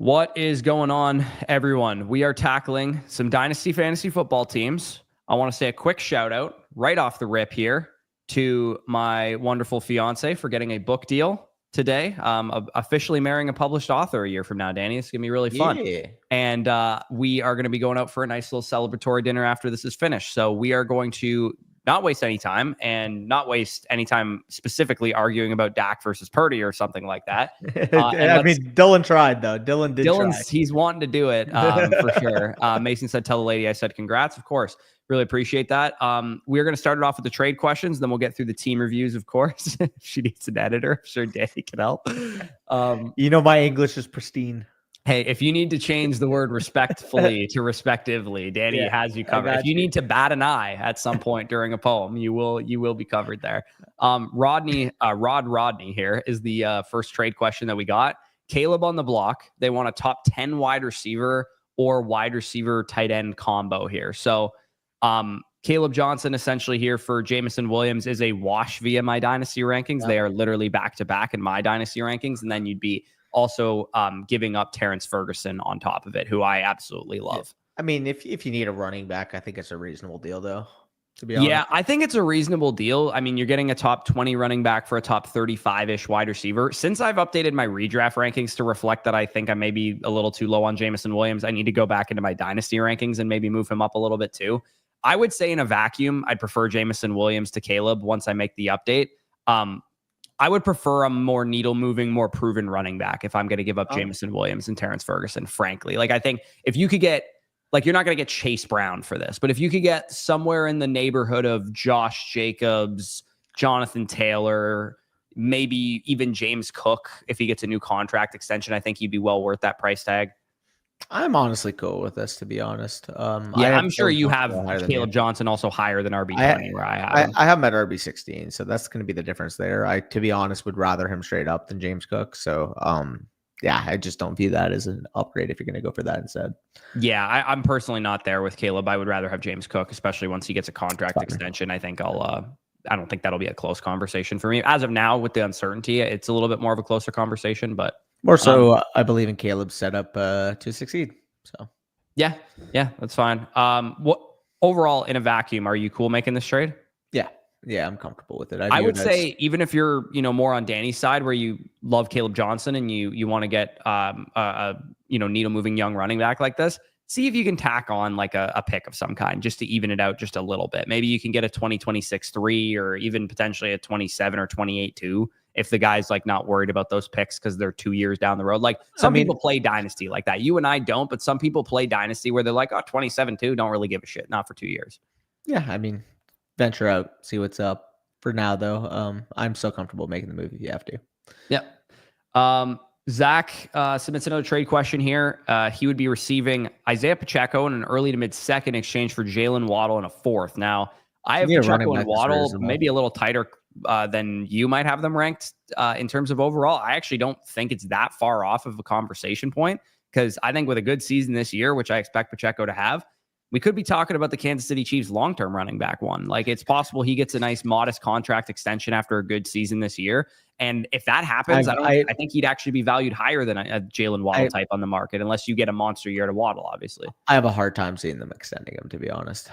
What is going on, everyone? We are tackling some Dynasty fantasy football teams. I want to say a quick shout out right off the rip here to my wonderful fiance for getting a book deal today. Officially marrying a published author a year from now, Danny. It's going to be really fun. Yeah. And we are going to be going out for a nice little celebratory dinner after this is finished. So we are going to not waste any time and not waste any time specifically arguing about Dak versus Purdy or something like that. I mean, Dylan tried, though. Dylan did try. He's wanting to do it for sure. Mason said, tell the lady I said congrats. Of course. Really appreciate that. We're going to start it off with the trade questions. Then we'll get through the team reviews, of course. If she needs an editor, I'm sure Danny can help. My English is pristine. Hey, if you need to change the word respectfully to respectively, Danny has you covered. If you need to bat an eye at some point during a poem, you will be covered there. Rod Rodney here is the first trade question that we got. Caleb on the block. They want a top 10 wide receiver or wide receiver tight end combo here. So Caleb Johnson essentially here for Jameson Williams is a wash via my dynasty rankings. Yep. They are literally back to back in my dynasty rankings. And then you'd be also giving up Terrence Ferguson on top of it, who I absolutely love. I mean, if you need a running back, I think it's a reasonable deal, though, to be honest. Yeah, I think it's a reasonable deal. I mean, you're getting a top 20 running back for a top 35-ish wide receiver. Since I've updated my redraft rankings to reflect that I think I may be a little too low on Jameson Williams, I need to go back into my dynasty rankings and maybe move him up a little bit too. I would say in a vacuum, I'd prefer Jameson Williams to Caleb once I make the update. I would prefer a more needle-moving, more proven running back if I'm going to give up Jameson Williams and Terrence Ferguson, frankly. Like, I think if you could get, like, you're not going to get Chase Brown for this, but if you could get somewhere in the neighborhood of Josh Jacobs, Jonathan Taylor, maybe even James Cook, if he gets a new contract extension, I think he'd be well worth that price tag. I'm honestly cool with this, to be honest. I'm sure you have Caleb Johnson also higher than RB20 where I have him. I have him at RB16, so that's going to be the difference there. I, to be honest, would rather him straight up than James Cook. So, I just don't view that as an upgrade if you're going to go for that instead. Yeah, I'm personally not there with Caleb. I would rather have James Cook, especially once he gets a contract extension. I think I don't think that'll be a close conversation for me. As of now, with the uncertainty, it's a little bit more of a closer conversation, but more so, I believe in Caleb's setup to succeed. So, yeah, that's fine. What overall in a vacuum, are you cool making this trade? Yeah, I'm comfortable with it. I would say even if you're more on Danny's side where you love Caleb Johnson and you want to get a needle moving young running back like this, see if you can tack on like a pick of some kind just to even it out just a little bit. Maybe you can get a 2026 3 or even potentially a 27 or 28 2. If the guy's like not worried about those picks because they're 2 years down the road. Like some people play Dynasty like that. You and I don't, but some people play Dynasty where they're like, 27-2, don't really give a shit. Not for 2 years. Yeah, I mean, venture out, see what's up. For now, though, I'm so comfortable making the move if you have to. Yeah. Zach submits another trade question here. He would be receiving Isaiah Pacheco in an early to mid-second exchange for Jalen Waddle in a fourth. Now, I have Pacheco and Waddle maybe a little tighter than you might have them ranked in terms of overall. I actually don't think it's that far off of a conversation point because I think with a good season this year, which I expect Pacheco to have, we could be talking about the Kansas City Chiefs long-term running back one. Like it's possible he gets a nice modest contract extension after a good season this year. And if that happens, I think he'd actually be valued higher than a Jalen Waddle type on the market, unless you get a monster year to Waddle, obviously. I have a hard time seeing them extending him, to be honest.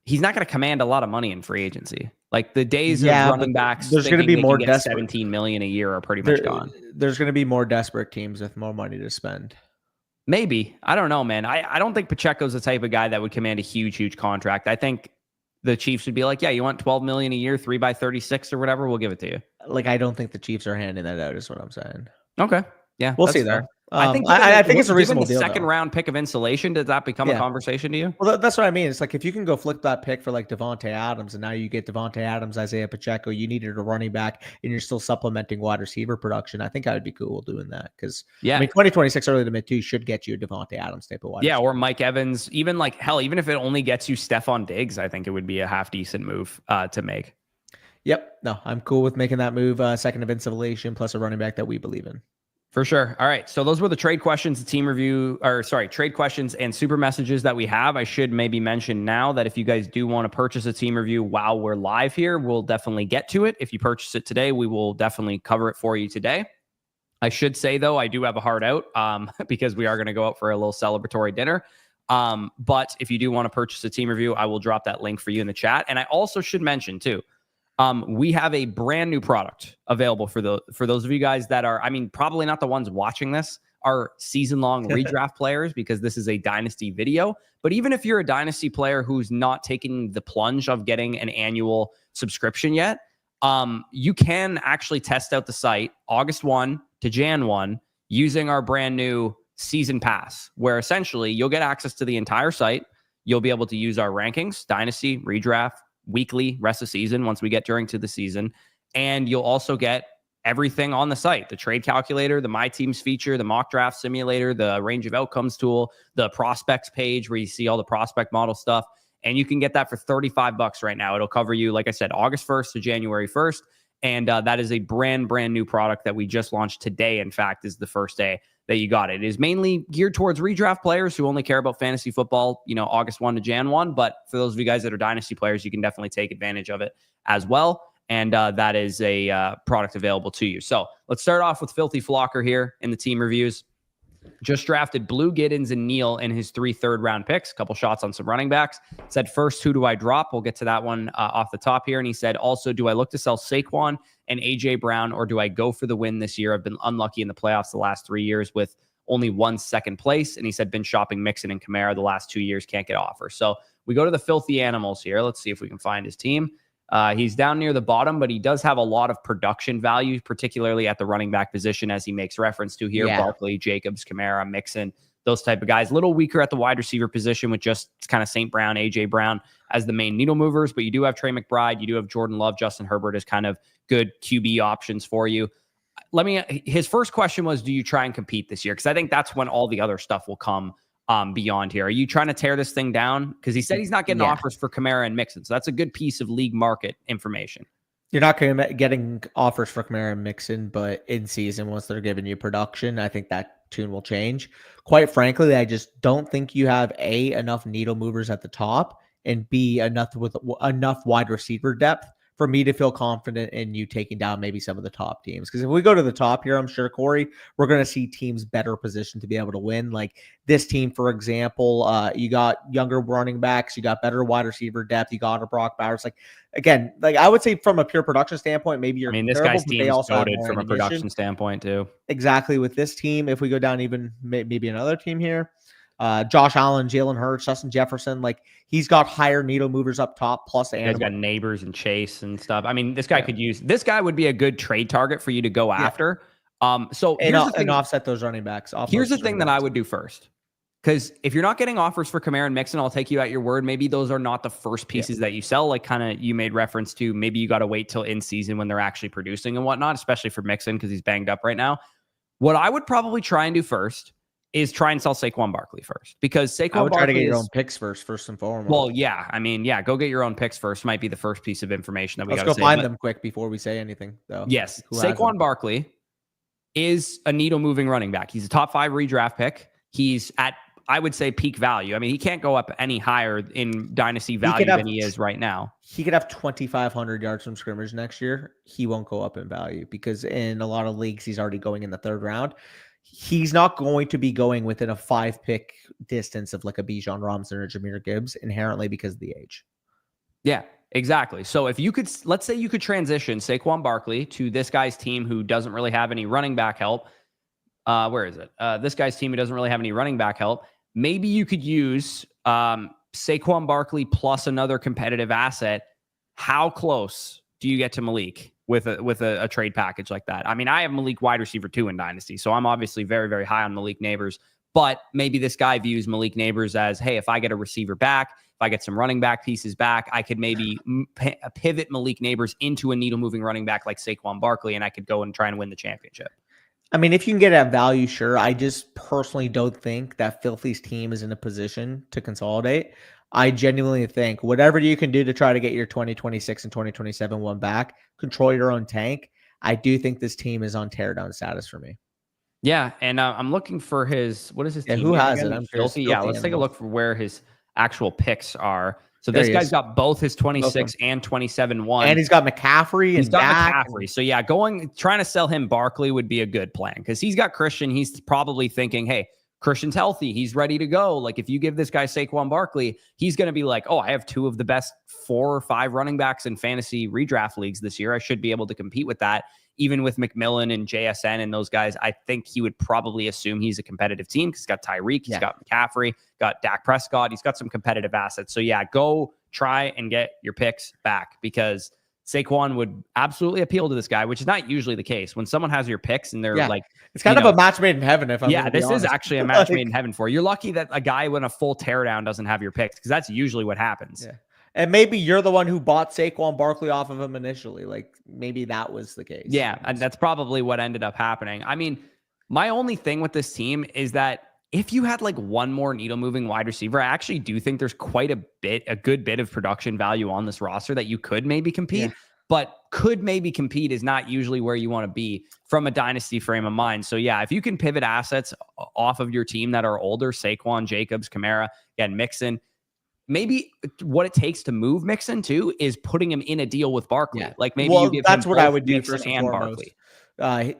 He's not going to command a lot of money in free agency. Like the days of running backs, there's going to be more desperate. 17 million a year are pretty much gone. There's going to be more desperate teams with more money to spend. Maybe. I don't know, man. I don't think Pacheco's the type of guy that would command a huge contract. I think the Chiefs would be like, yeah, you want 12 million a year, 3 by 36 or whatever, we'll give it to you. Like, I don't think the Chiefs are handing that out, is what I'm saying. Okay. Yeah. We'll see there. I think it's a reasonable deal. Second round pick of insulation, does that become a conversation to you? Well, that's what I mean. It's like if you can go flip that pick for like Devontae Adams, and now you get Devontae Adams, Isaiah Pacheco, you needed a running back, and you're still supplementing wide receiver production. I think I would be cool doing that because 2026 early to mid 2 should get you a Devontae Adams type of wide receiver. Or Mike Evans, even like hell, even if it only gets you Stephon Diggs, I think it would be a half decent move to make. Yep. No, I'm cool with making that move. Second of insulation plus a running back that we believe in. For sure. All right. So those were the trade questions, trade questions and super messages that we have. I should maybe mention now that if you guys do want to purchase a team review while we're live here, we'll definitely get to it. If you purchase it today, we will definitely cover it for you today. I should say, though, I do have a hard out because we are going to go out for a little celebratory dinner. But if you do want to purchase a team review, I will drop that link for you in the chat. And I also should mention, too, we have a brand new product available for those of you guys that are, I mean, probably not the ones watching this, are season-long redraft players, because this is a Dynasty video. But even if you're a Dynasty player who's not taking the plunge of getting an annual subscription yet, you can actually test out the site August 1 to Jan 1 using our brand new season pass, where essentially you'll get access to the entire site. You'll be able to use our rankings, Dynasty, redraft, weekly, rest of season once we get during to the season. And you'll also get everything on the site: the trade calculator, the My Teams feature, the mock draft simulator, the range of outcomes tool, the prospects page where you see all the prospect model stuff. And you can get that for $35 right now. It'll cover you, like I said, August 1st to January 1st. And that is a brand new product that we just launched today. In fact, is the first day that you got it. It is mainly geared towards redraft players who only care about fantasy football, August 1 to Jan 1. But for those of you guys that are Dynasty players, you can definitely take advantage of it as well. And that is a product available to you. So let's start off with Filthy Flocker here in the team reviews. Just drafted Blue, Giddens, and Neal in his 3 third-round picks. A couple shots on some running backs. Said, first, who do I drop? We'll get to that one off the top here. And he said, also, do I look to sell Saquon and A.J. Brown, or do I go for the win this year? I've been unlucky in the playoffs the last 3 years with only 1 second place. And he said, been shopping Mixon and Kamara the last 2 years, can't get offers. So we go to the Filthy Animals here. Let's see if we can find his team. He's down near the bottom, but he does have a lot of production value, particularly at the running back position, as he makes reference to here. Yeah. Barkley, Jacobs, Kamara, Mixon, those type of guys. A little weaker at the wide receiver position with just kind of St. Brown, A.J. Brown as the main needle movers. But you do have Trey McBride. You do have Jordan Love, Justin Herbert as kind of good QB options for you. His first question was, do you try and compete this year? Because I think that's when all the other stuff will come beyond here. Are you trying to tear this thing down? Because he said he's not getting offers for Kamara and Mixon. So that's a good piece of league market information. You're not getting offers for Kamara and Mixon, but in season, once they're giving you production, I think that tune will change. Quite frankly, I just don't think you have enough needle movers at the top, and B, enough wide receiver depth for me to feel confident in you taking down maybe some of the top teams. Because if we go to the top here, I'm sure, Corey, we're going to see teams better positioned to be able to win. Like this team, for example, you got younger running backs, you got better wide receiver depth, you got a Brock Bowers. Like, again, like I would say from a pure production standpoint, maybe you're this guy's team is goated from a production standpoint too. Exactly. With this team, if we go down even maybe another team here, Josh Allen, Jalen Hurts, Justin Jefferson, like he's got higher needle movers up top, plus he's got Neighbors and Chase and stuff. I mean, this guy would be a good trade target for you to go after. So and offset those running backs. Here's the thing that I would do first. Because if you're not getting offers for Kamara and Mixon, I'll take you at your word. Maybe those are not the first pieces that you sell. Like kind of you made reference to, maybe you got to wait till in season when they're actually producing and whatnot, especially for Mixon because he's banged up right now. What I would probably try and do first is try and sell Saquon Barkley first, because Saquon I would Barkley try to get your own picks first and foremost. Well, yeah. I mean, yeah, go get your own picks first might be the first piece of information that we got to Let's go find them quick before we say anything, though. Yes. Saquon Barkley is a needle-moving running back. He's a top 5 redraft pick. He's at, I would say, peak value. I mean, he can't go up any higher in dynasty value than he is right now. He could have 2,500 yards from scrimmage next year. He won't go up in value because in a lot of leagues, he's already going in the 3rd round. He's not going to be going within a 5-pick distance of like a Bijan Robinson or Jahmyr Gibbs inherently because of the age. Yeah, exactly. So if you could, let's say you could transition Saquon Barkley to this guy's team who doesn't really have any running back help. Where is it? This guy's team who doesn't really have any running back help. Maybe you could use Saquon Barkley plus another competitive asset. How close do you get to Malik with a trade package like that? I mean, I have Malik wide receiver 2 in Dynasty, so I'm obviously very, very high on Malik Neighbors. But maybe this guy views Malik Neighbors as, hey, if I get a receiver back, if I get some running back pieces back, I could maybe pivot Malik Neighbors into a needle-moving running back like Saquon Barkley, and I could go and try and win the championship. I mean, if you can get at value, sure. I just personally don't think that Filthy's team is in a position to consolidate. I genuinely think whatever you can do to try to get your 2026 and 2027 one back, control your own tank. I do think this team is on teardown status for me. Yeah, and I'm looking for what is his team? Who has it? I'm Filthy. Yeah, let's take a look for where his actual picks are. So this guy's got both his 26 and 27-1. And he's got McCaffrey. He's got McCaffrey. So yeah, trying to sell him Barkley would be a good plan because he's got Christian. He's probably thinking, hey, Christian's healthy. He's ready to go. Like if you give this guy Saquon Barkley, he's going to be like, oh, I have 2 of the best 4 or 5 running backs in fantasy redraft leagues this year. I should be able to compete with that. Even with McMillan and JSN and those guys, I think he would probably assume he's a competitive team because he's got Tyreek, he's got McCaffrey, got Dak Prescott. He's got some competitive assets. So yeah, go try and get your picks back because Saquon would absolutely appeal to this guy, which is not usually the case. When someone has your picks and they're like, it's kind of a match made in heaven. If I'm this is actually a match made in heaven for you. You're lucky that a guy with a full teardown doesn't have your picks because that's usually what happens. Yeah. And maybe you're the one who bought Saquon Barkley off of him initially. Like maybe that was the case. Yeah. And that's probably what ended up happening. I mean, my only thing with this team is that if you had like one more needle moving wide receiver, I actually do think there's quite a good bit of production value on this roster that you could maybe compete, but could maybe compete is not usually where you want to be from a dynasty frame of mind. So yeah, if you can pivot assets off of your team that are older, Saquon, Jacobs, Kamara, again, Mixon, maybe what it takes to move Mixon too is putting him in a deal with Barkley. Yeah. Like maybe you give that's him what I would do Mixon first and Barkley.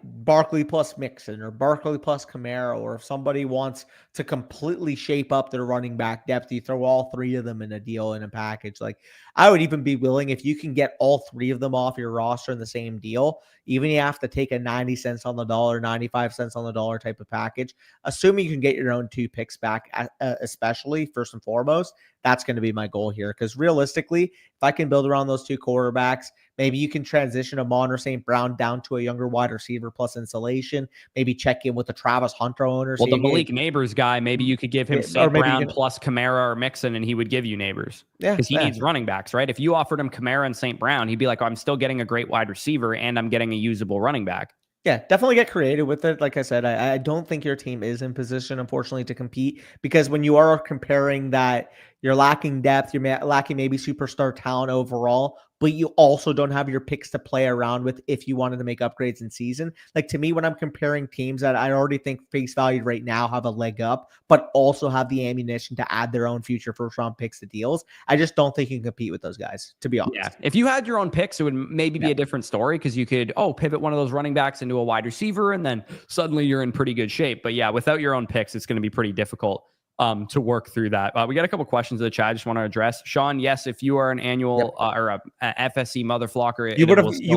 Barkley plus Mixon or Barkley plus Kamara, or if somebody wants to completely shape up their running back depth, you throw all 3 of them in a deal in a package. Like I would even be willing, if you can get all 3 of them off your roster in the same deal, even you have to take a 90 cents on the dollar, 95 cents on the dollar type of package, assuming you can get your own 2 picks back, especially first and foremost, that's going to be my goal here. Because realistically, if I can build around those 2 quarterbacks, maybe you can transition Amon or St. Brown down to a younger wide receiver plus insolation. Maybe check in with the Travis Hunter owner. Well, the Malik Neighbors guy, maybe you could give him St. Brown plus Kamara or Mixon, and he would give you Neighbors. Yeah, because he needs running backs, right? If you offered him Kamara and St. Brown, he'd be like, oh, I'm still getting a great wide receiver, and I'm getting a usable running back. Yeah, definitely get creative with it. Like I said, I don't think your team is in position, unfortunately, to compete because when you are comparing that you're lacking depth, you're lacking maybe superstar talent overall, but you also don't have your picks to play around with if you wanted to make upgrades in season. Like to me, when I'm comparing teams that I already think face value right now have a leg up, but also have the ammunition to add their own future first round picks to deals, I just don't think you can compete with those guys, to be honest. Yeah. If you had your own picks, it would maybe be a different story because you could, pivot one of those running backs into a wide receiver and then suddenly you're in pretty good shape. But yeah, without your own picks, it's going to be pretty difficult to work through that. We got a couple questions in the chat I just want to address. Sean, yes, if you are an annual or a FSC mother flocker, you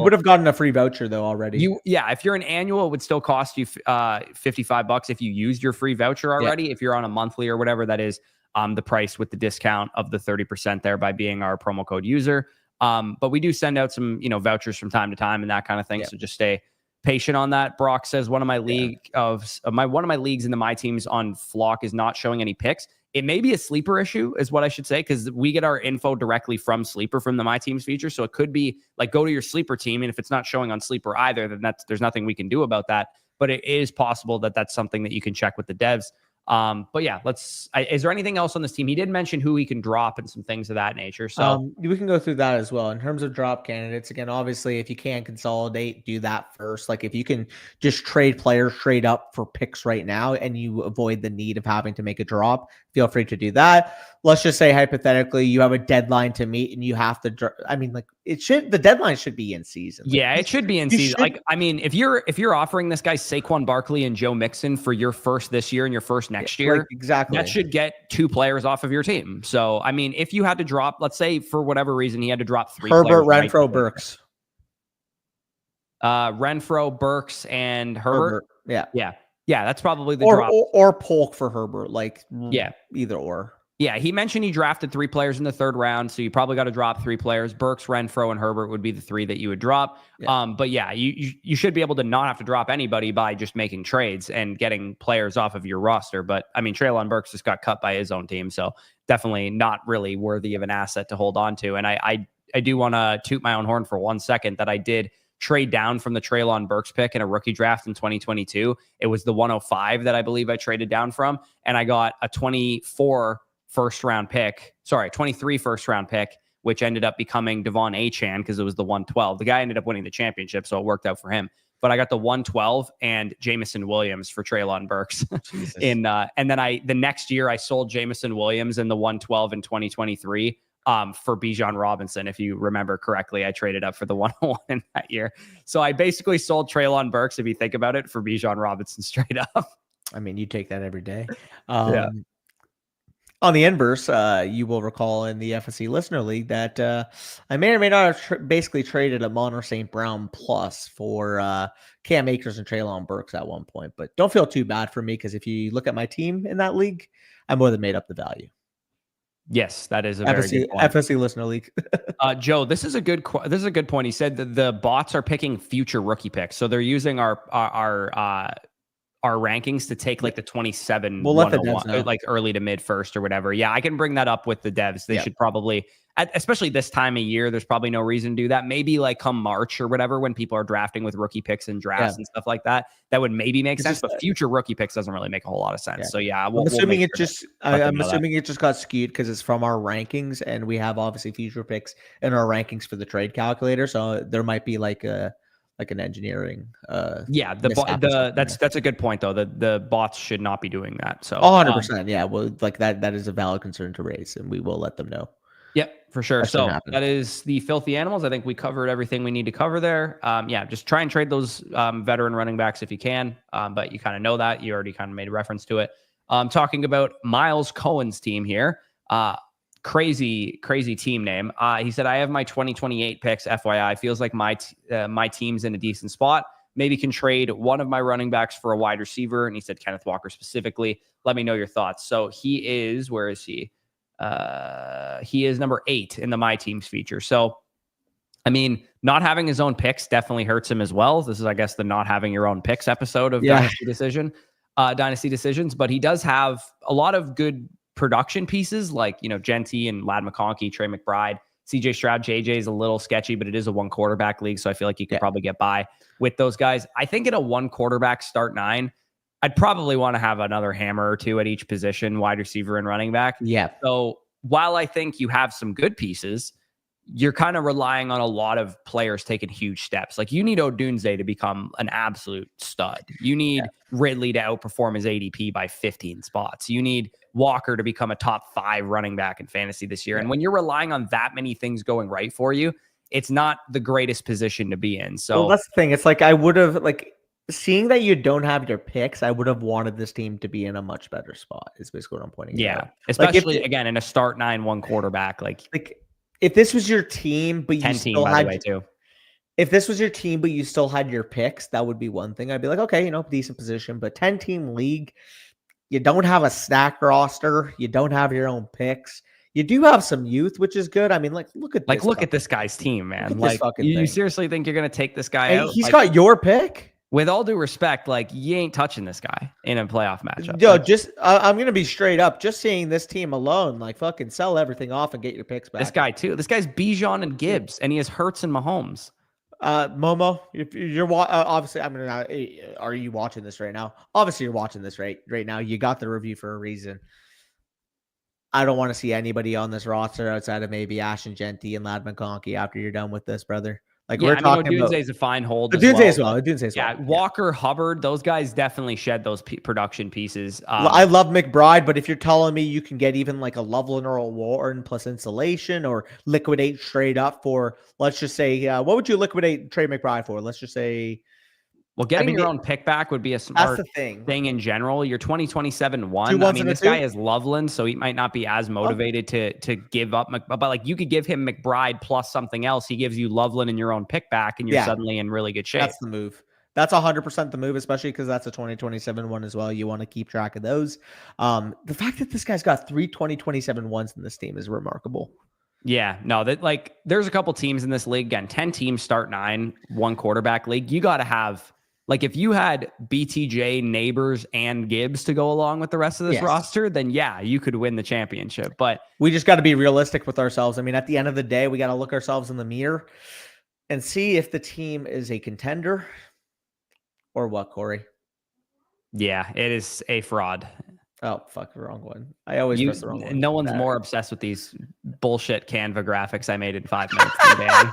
would have gotten a free voucher though already. If you're an annual, it would still cost you $55 if you used your free voucher already. Yeah. If you're on a monthly or whatever, that is the price with the discount of the 30% there by being our promo code user. But we do send out some vouchers from time to time and that kind of thing. So just stay patient on that. Brock says one of my leagues into my teams on Flock is not showing any picks. It may be a sleeper issue is what I should say, because we get our info directly from Sleeper from the My Teams feature. So it could be like go to your Sleeper team, and if it's not showing on Sleeper either, then there's nothing we can do about that. But it is possible that that's something that you can check with the devs. But yeah, is there anything else on this team? He did mention who he can drop and some things of that nature. So we can go through that as well. In terms of drop candidates, again, obviously, if you can consolidate, do that first. Like if you can just trade players straight up for picks right now and you avoid the need of having to make a drop, feel free to do that. Let's just say hypothetically you have a deadline to meet and you have to the deadline should be in season. Like, it should be in season. Like, I mean, if you're offering this guy Saquon Barkley and Joe Mixon for your first this year and your first next year, exactly, that should get 2 players off of your team. So, I mean, if you had to drop, let's say for whatever reason he had to drop 3 Herbert, Renfro, Burks. Renfro, Burks, and Herbert. Yeah. That's probably the drop. Or Polk for Herbert. Either or. Yeah, he mentioned he drafted 3 players in the 3rd round, so you probably got to drop 3 players. Burks, Renfro, and Herbert would be the 3 that you would drop. Yeah. But yeah, you should be able to not have to drop anybody by just making trades and getting players off of your roster. But I mean, Treylon Burks just got cut by his own team, so definitely not really worthy of an asset to hold on to. And I do want to toot my own horn for 1 second that I did trade down from the Treylon Burks pick in a rookie draft in 2022. It was the 105 that I believe I traded down from, and I got a 23 first round pick, which ended up becoming Devon Achane because it was the 112. The guy ended up winning the championship, so it worked out for him. But I got the 112 and Jameson Williams for Treylon Burks. And then the next year I sold Jameson Williams in the 112 in 2023 for Bijan Robinson. If you remember correctly, I traded up for the 101 that year. So I basically sold Treylon Burks, if you think about it, for Bijan Robinson straight up. I mean, you take that every day. Yeah. On the inverse, you will recall in the FSC Listener League that I may or may not have basically traded a Monter St. Brown plus for Cam Akers and Treylon Burks at one point. But don't feel too bad for me, because if you look at my team in that league, I more than made up the value. Yes, that is a very good point. FSC Listener League. Joe, this is a good point. He said that the bots are picking future rookie picks, so they're using our rankings to take like the 27, we'll let the devs know. Like early to mid first or whatever. Yeah, I can bring that up with the devs. They should probably, especially this time of year, there's probably no reason to do that. Maybe like come March or whatever, when people are drafting with rookie picks and drafts and stuff like that, that would maybe make sense. But future rookie picks doesn't really make a whole lot of sense. So yeah, I'm assuming it just got skewed because it's from our rankings, and we have obviously future picks in our rankings for the trade calculator. So there might be like an engineering that's a good point though. The bots should not be doing that. So 100%. Yeah, well, like that is a valid concern to raise, and we will let them know. Yep, for sure. So that is the filthy animals. I think we covered everything we need to cover there. Just try and trade those veteran running backs if you can. But you kind of know that. You already kind of made a reference to it. Talking about Miles Cohen's team here. Crazy team name. He said, I have my 2028 picks, FYI. Feels like my team's in a decent spot. Maybe can trade one of my running backs for a wide receiver. And he said Kenneth Walker specifically. Let me know your thoughts. So he is, where is he? He is number 8 in the My Teams feature. So, I mean, not having his own picks definitely hurts him as well. This is, I guess, the not having your own picks episode of Dynasty Decisions. But he does have a lot of good production pieces like, Genty and Ladd McConkey, Trey McBride, CJ Stroud. JJ is a little sketchy, but it is a 1 quarterback league. So I feel like you could probably get by with those guys. I think in a 1 quarterback start 9, I'd probably want to have another hammer or 2 at each position, wide receiver and running back. Yeah. So while I think you have some good pieces, you're kind of relying on a lot of players taking huge steps. Like you need Odunze to become an absolute stud. You need Ridley to outperform his ADP by 15 spots. You need Walker to become a top 5 running back in fantasy this year. And when you're relying on that many things going right for you, it's not the greatest position to be in. So that's the thing. It's like I would have seeing that you don't have your picks, I would have wanted this team to be in a much better spot. Is basically what I'm pointing out. Especially again in a start 9 1 quarterback. Like if this was your team, but you still had if this was your team, but you still had your picks, that would be one thing. I'd be like, okay, decent position. But 10-team league, you don't have a stack roster, you don't have your own picks. You do have some youth, which is good. I mean, look at this guy's team, man. Like, you seriously think you're gonna take this guy out? He's got your pick. With all due respect, you ain't touching this guy in a playoff matchup. Yo, I'm going to be straight up. Just seeing this team alone, fucking sell everything off and get your picks back. This guy, too. This guy's Bijan and Gibbs, and he has Hurts and Mahomes. Momo, if you're obviously, are you watching this right now? Obviously, you're watching this right now. You got the review for a reason. I don't want to see anybody on this roster outside of maybe Ashton Genty and Ladd McConkey after you're done with this, brother. We're talking about Odunze's a fine hold. Odunze as well. Walker, Hubbard, those guys definitely shed those production pieces. I love McBride, but if you're telling me you can get even like a Loveland or a Warren plus insulation or liquidate straight up for, let's just say, what would you liquidate Trey McBride for? Let's just say. Well, getting your own pick back would be a smart thing in general. You're 2027-1. I mean, this guy is Loveland, so he might not be as motivated to give up. But you could give him McBride plus something else. He gives you Loveland and your own pick back, and you're suddenly in really good shape. That's the move. That's 100% the move, especially because that's a 2027 one as well. You want to keep track of those. The fact that this guy's got 3 2027 ones in this team is remarkable. Yeah, no, there's a couple teams in this league. Again, 10 teams start 9, 1 quarterback league. You got to have. If you had BTJ, Neighbors, and Gibbs to go along with the rest of this roster, then you could win the championship. But we just got to be realistic with ourselves. I mean, at the end of the day, we got to look ourselves in the mirror and see if the team is a contender or what, Corey? Yeah, it is a fraud. Oh, fuck, the wrong one. I always press the wrong one. No one's more obsessed with these bullshit Canva graphics I made in 5 minutes than Danny.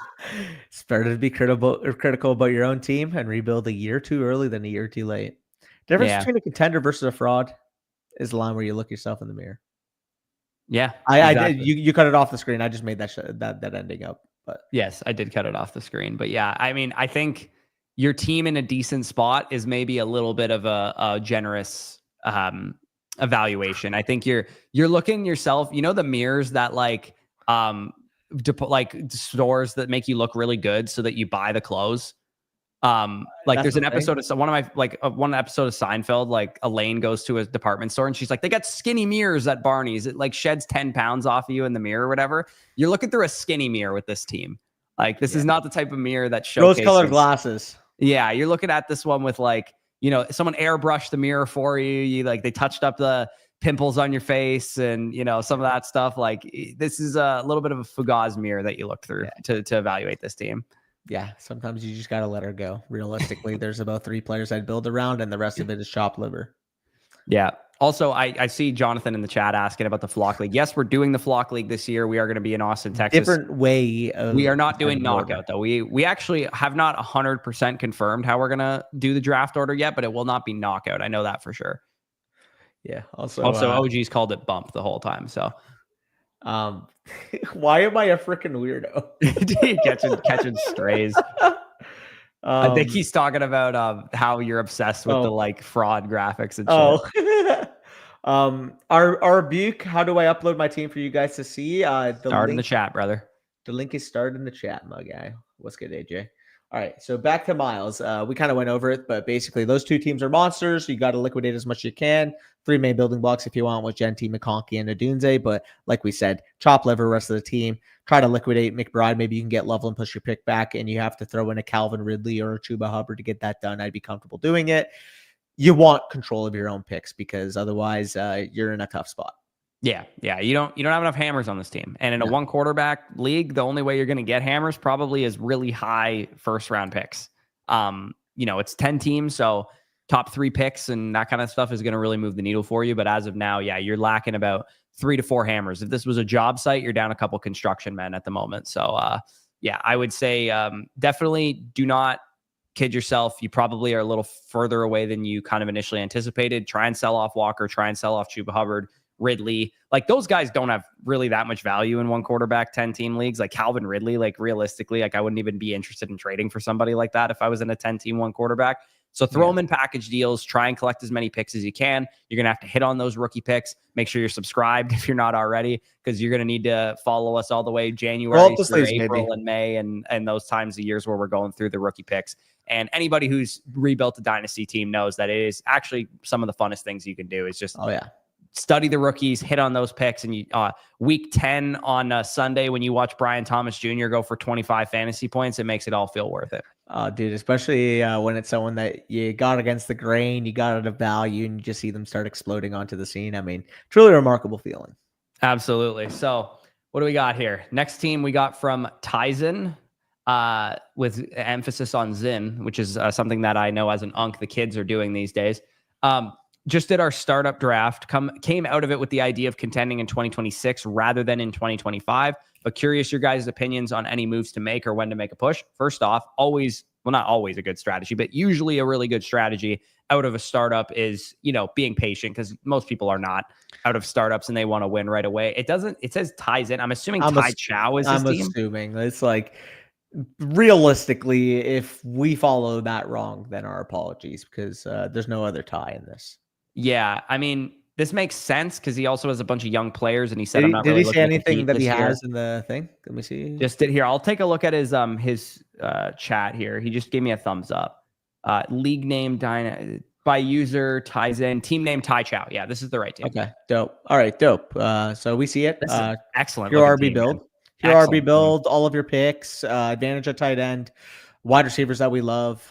It's better to be critical about your own team and rebuild a year too early than a year too late. Difference between a contender versus a fraud is the line where you look yourself in the mirror. Yeah, I did. You cut it off the screen. I just made that ending up. But yes, I did cut it off the screen. But yeah, I mean, I think your team in a decent spot is maybe a little bit of a generous evaluation. I think you're looking yourself, the mirrors that like like stores that make you look really good so that you buy the clothes. Like there's an episode of one episode of Seinfeld, like Elaine goes to a department store and she's like, they got skinny mirrors at Barney's. It like sheds 10 pounds off of you in the mirror or whatever. You're looking through a skinny mirror with this team. Like this is not the type of mirror that showcases rose-colored glasses. Yeah, you're looking at this one with like, someone airbrushed the mirror for you. They touched up the pimples on your face and some of that stuff. Like this is a little bit of a Fugaz mirror that you look through to evaluate this team. Yeah, sometimes you just got to let her go. Realistically, there's about 3 players I'd build around, and the rest of it is chopped liver. Yeah. Also, I see Jonathan in the chat asking about the Flock League. Yes, we're doing the Flock League this year. We are going to be in Austin, Texas. Different way. We are not doing knockout, though. We actually have not 100% confirmed how we're going to do the draft order yet, but it will not be knockout. I know that for sure. Yeah. Also, OG's called it bump the whole time, so... why am I a freaking weirdo? catching strays. I think he's talking about how you're obsessed with the like fraud graphics and shit. Our Buke, how do I upload my team for you guys to see? Start in the chat, brother. The link is started in the chat, my guy. What's good, AJ? All right, so back to Miles. We kind of went over it, but basically those 2 teams are monsters. You got to liquidate as much as you can. 3 main building blocks if you want with Genty, McConkey, and Adunze. But like we said, chop liver rest of the team. Try to liquidate McBride. Maybe you can get Loveland, push your pick back, and you have to throw in a Calvin Ridley or a Chuba Hubbard to get that done. I'd be comfortable doing it. You want control of your own picks because otherwise you're in a tough spot. Yeah. You don't have enough hammers on this team. And in a 1 quarterback league, the only way you're going to get hammers probably is really high first round picks. It's 10 teams, so top 3 picks and that kind of stuff is going to really move the needle for you. But as of now, you're lacking about 3 to 4 hammers. If this was a job site, you're down a couple construction men at the moment. So I would say definitely do not kid yourself. You probably are a little further away than you kind of initially anticipated. Try and sell off Walker, try and sell off Chuba Hubbard. Ridley, like those guys don't have really that much value in 1 quarterback 10 team leagues. Like Calvin Ridley, like realistically, like I wouldn't even be interested in trading for somebody like that if I was in a 10 team 1 quarterback. So throw them in package deals, try and collect as many picks as you can. You're going to have to hit on those rookie picks. Make sure you're subscribed if you're not already, because you're going to need to follow us all the way January through April and May and those times of years where we're going through the rookie picks. And anybody who's rebuilt a dynasty team knows that it is actually some of the funnest things you can do is just study the rookies, hit on those picks, and you week 10 on Sunday when you watch Brian Thomas Jr. go for 25 fantasy points, it makes it all feel worth it. Dude, especially when it's someone that you got against the grain, you got out of value, and you just see them start exploding onto the scene. I mean, truly remarkable feeling. Absolutely. So what do we got here? Next team we got from Tizen, with emphasis on Zin, which is something that I know as an unk the kids are doing these days. Just did our startup draft, came out of it with the idea of contending in 2026 rather than in 2025. But curious your guys' opinions on any moves to make or when to make a push. First off, not always a good strategy, but usually a really good strategy out of a startup is, being patient, because most people are not out of startups and they want to win right away. It says Tizen. I'm assuming Tai Chow is his team. I'm assuming it's like, realistically, if we follow that wrong, then our apologies, because there's no other tie in this. Yeah, I mean, this makes sense because he also has a bunch of young players, and he said, did he say anything that he has in the thing? Let me see. Just did here. I'll take a look at his chat here. He just gave me a thumbs up. League name by user Tizen, team name Tai Chow. Yeah, this is the right team. Okay, dope. All right, dope. So we see it. Excellent. Your RB build. Your RB build. All of your picks. Advantage at tight end. Wide receivers that we love.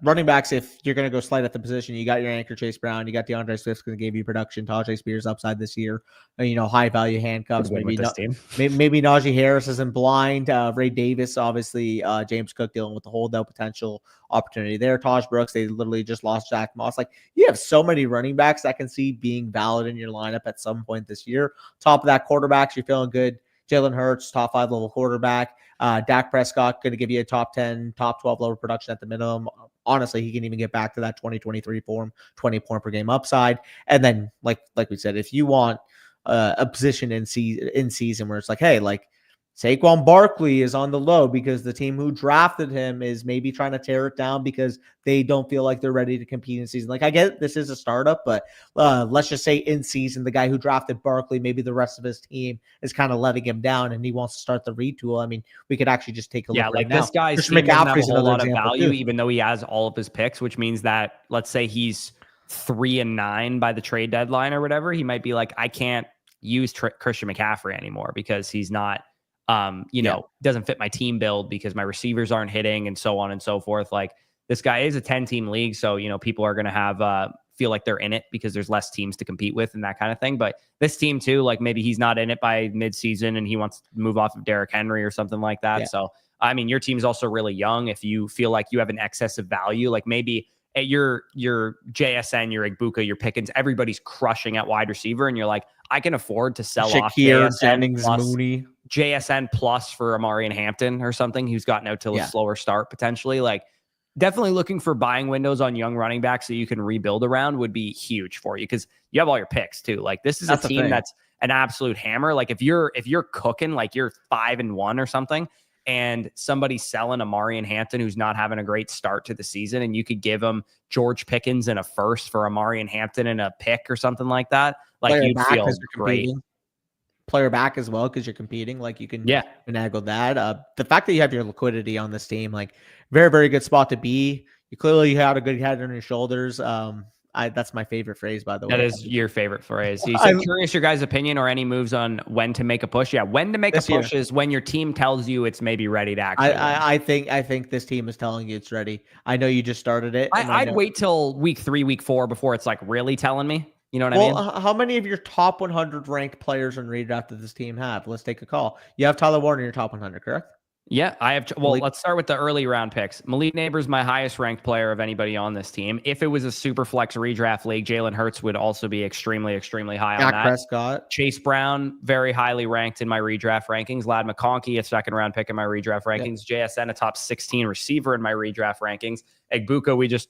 Running backs, if you're going to go slide at the position, you got your anchor Chase Brown. You got DeAndre Swift going to give you production. Tajay Spears upside this year. High value handcuffs. Maybe Najee Harris isn't blind. Ray Davis, obviously. James Cook dealing with the holdout potential opportunity there. Taj Brooks, they literally just lost Jack Moss. Like, you have so many running backs that can see being valid in your lineup at some point this year. Top of that, quarterbacks, you're feeling good. Jalen Hurts, top 5 level quarterback. Dak Prescott going to give you a top 10, top 12 level production at the minimum. Honestly, he can even get back to that 2023 form, 20 point per game upside. And then, like we said, if you want a position in season where it's like, hey, like Saquon Barkley is on the low because the team who drafted him is maybe trying to tear it down because they don't feel like they're ready to compete in season. Like, I get this is a startup, but let's just say in season, the guy who drafted Barkley, maybe the rest of his team is kind of letting him down and he wants to start the retool. I mean, we could actually just take a look right now. This guy's team doesn't have a whole lot of value, even though he has all of his picks, which means that, let's say he's 3-9 by the trade deadline or whatever, he might be like, I can't use Christian McCaffrey anymore because he's not, doesn't fit my team build because my receivers aren't hitting and so on and so forth. Like, this guy is a 10-team league. So, people are going to have, feel like they're in it because there's less teams to compete with and that kind of thing. But this team too, like maybe he's not in it by midseason and he wants to move off of Derrick Henry or something like that. Yeah. So, I mean, your team's also really young. If you feel like you have an excess of value, like maybe at your JSN, your Igbuka, your Pickens, everybody's crushing at wide receiver. And you're like, I can afford to sell off JSN plus for Amari and Hampton or something who's gotten out to a slower start potentially. Like, definitely looking for buying windows on young running backs that you can rebuild around would be huge for you because you have all your picks too. Like, this is a team that's an absolute hammer. Like, if you're cooking, like you're 5-1 or something, and somebody's selling Amari and Hampton who's not having a great start to the season, and you could give them George Pickens and a first for Amari and Hampton and a pick or something like that, like you'd feel great. Player back as well because you're competing. Like, you can finagle that. The fact that you have your liquidity on this team, like, very, very good spot to be. You clearly had a good head on your shoulders. That's my favorite phrase, by the way. That is your favorite phrase. He said, curious your guys' opinion or any moves on when to make a push. Yeah, when to make a push is when your team tells you it's maybe ready to actually. I think this team is telling you it's ready. I know you just started it. I'd wait till week 3, week 4 before it's like really telling me. You know what I mean? Well, how many of your top 100 ranked players in redraft does this team have? Let's take a call. You have Tyler Warner in your top 100, correct? Yeah, I have. Well, let's start with the early round picks. Malik Neighbors, my highest ranked player of anybody on this team. If it was a super flex redraft league, Jalen Hurts would also be extremely, extremely high on that. Prescott. Chase Brown, very highly ranked in my redraft rankings. Lad McConkey, a second round pick in my redraft rankings. Yep. JSN, a top 16 receiver in my redraft rankings. Igbuka,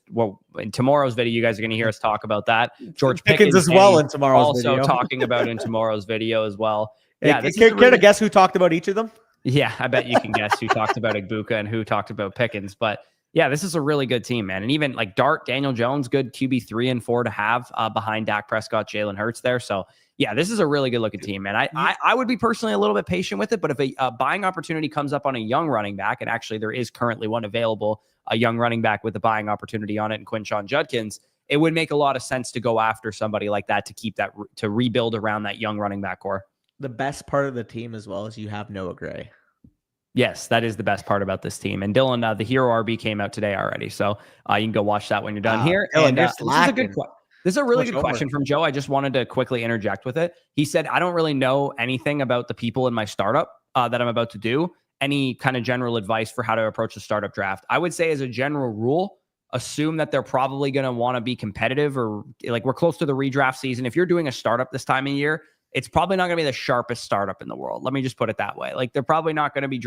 in tomorrow's video, you guys are going to hear us talk about that. George Pickens as well in tomorrow's video. Also talking about in tomorrow's video as well. Yeah, can I guess who talked about each of them? Yeah, I bet you can guess who talked about Igbuka and who talked about Pickens. But yeah, this is a really good team, man. And even like Dart, Daniel Jones, good QB 3 and 4 to have behind Dak Prescott, Jalen Hurts there. So yeah, this is a really good looking team, man. I would be personally a little bit patient with it, but if a buying opportunity comes up on a young running back, and actually there is currently one available, a young running back with a buying opportunity on it, and Quinshon Judkins, it would make a lot of sense to go after somebody like that to keep that, to rebuild around that young running back core. The best part of the team as well is you have Noah Gray. Yes, that is the best part about this team. And Dylan, the Hero RB came out today already, so you can go watch that when you're done here. Dylan, and this is a really good question from Joe. I just wanted to quickly interject with it. He said, I don't really know anything about the people in my startup that I'm about to do. Any kind of general advice for how to approach the startup draft? I would say as a general rule, assume that they're probably going to want to be competitive, or like we're close to the redraft season. If you're doing a startup this time of year, it's probably not going to be the sharpest startup in the world. Let me just put it that way. Like, they're probably not going to be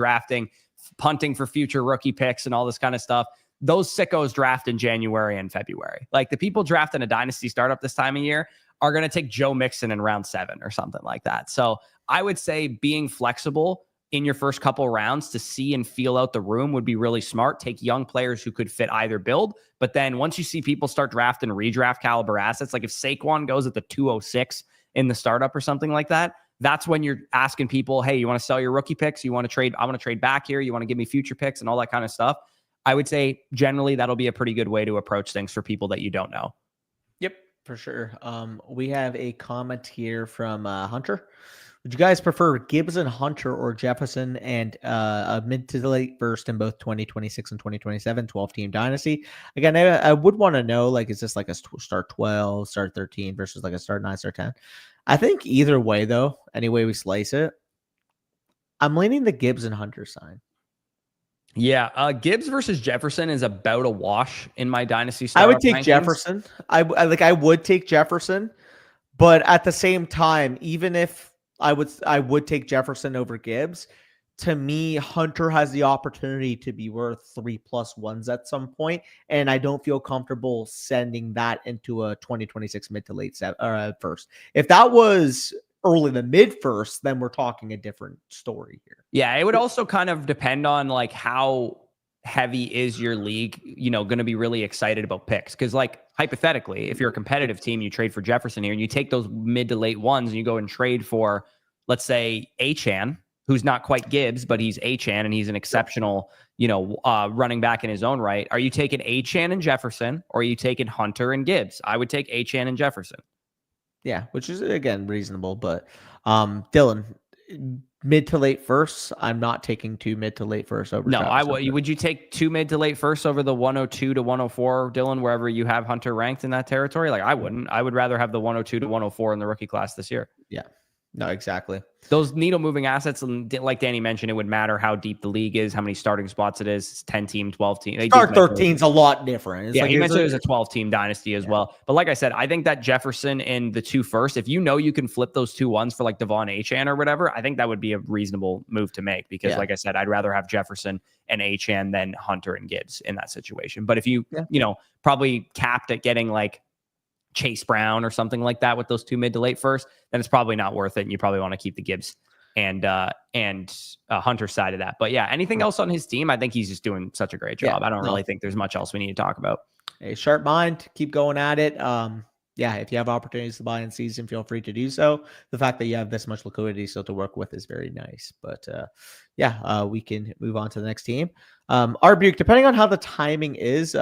punting for future rookie picks and all this kind of stuff. Those sickos draft in January and February. Like, the people drafting a dynasty startup this time of year are going to take Joe Mixon in round 7 or something like that. So I would say being flexible in your first couple rounds to see and feel out the room would be really smart. Take young players who could fit either build. But then once you see people start drafting redraft caliber assets, like if Saquon goes at the 206 in the startup or something like that, that's when you're asking people, hey, you want to sell your rookie picks? You want to trade? I want to trade back here. You want to give me future picks and all that kind of stuff. I would say generally that'll be a pretty good way to approach things for people that you don't know. Yep, for sure. We have a comment here from Hunter. Would you guys prefer Gibson, Hunter, or Jefferson and a mid to late first in both 2026 and 2027 12-team dynasty? Again, I would want to know, like, is this like a start 12, start 13 versus like a start 9, start 10? I think either way, though, any way we slice it, I'm leaning the Gibbs and Hunter side. Yeah, Gibbs versus Jefferson is about a wash in my dynasty. I would take rankings. Jefferson. I would take Jefferson, but at the same time, even if I would take Jefferson over Gibbs, to me, Hunter has the opportunity to be worth 3+ ones at some point, and I don't feel comfortable sending that into a 2026 mid to late first. If that was early to mid first, then we're talking a different story here. Yeah, it would also kind of depend on like how heavy is your league, going to be really excited about picks. Because like hypothetically, if you're a competitive team, you trade for Jefferson here and you take those mid to late ones and you go and trade for, let's say, Achan, who's not quite Gibbs, but he's Achan and he's an exceptional, running back in his own right. Are you taking Achan and Jefferson, or are you taking Hunter and Gibbs? I would take Achan and Jefferson. Yeah, which is again reasonable, but Dylan, mid to late first, I'm not taking 2 mid to late first over. No, I would. Would you take 2 mid to late first over the 102 to 104, Dylan, wherever you have Hunter ranked in that territory? Like I wouldn't. I would rather have the 102 to 104 in the rookie class this year. Yeah. No, exactly. Those needle moving assets, like Danny mentioned, it would matter how deep the league is, how many starting spots it is. It's 10 team, 12 team. Start 13 is a lot different. It's he mentioned it was a 12 team dynasty as well. But like I said, I think that Jefferson and the 2 first, if you can flip those 2 1s for like Devon Achan or whatever, I think that would be a reasonable move to make because like I said, I'd rather have Jefferson and Achan than Hunter and Gibbs in that situation. But if you probably capped at getting like Chase Brown or something like that with those 2 mid to late first, then it's probably not worth it. And you probably want to keep the Gibbs and Hunter side of that. But yeah, anything else on his team? I think he's just doing such a great job. I don't really think there's much else we need to talk about. A sharp mind, keep going at it. If you have opportunities to buy in season, feel free to do so. The fact that you have this much liquidity still to work with is very nice. But we can move on to the next team. Arbuke, depending on how the timing is,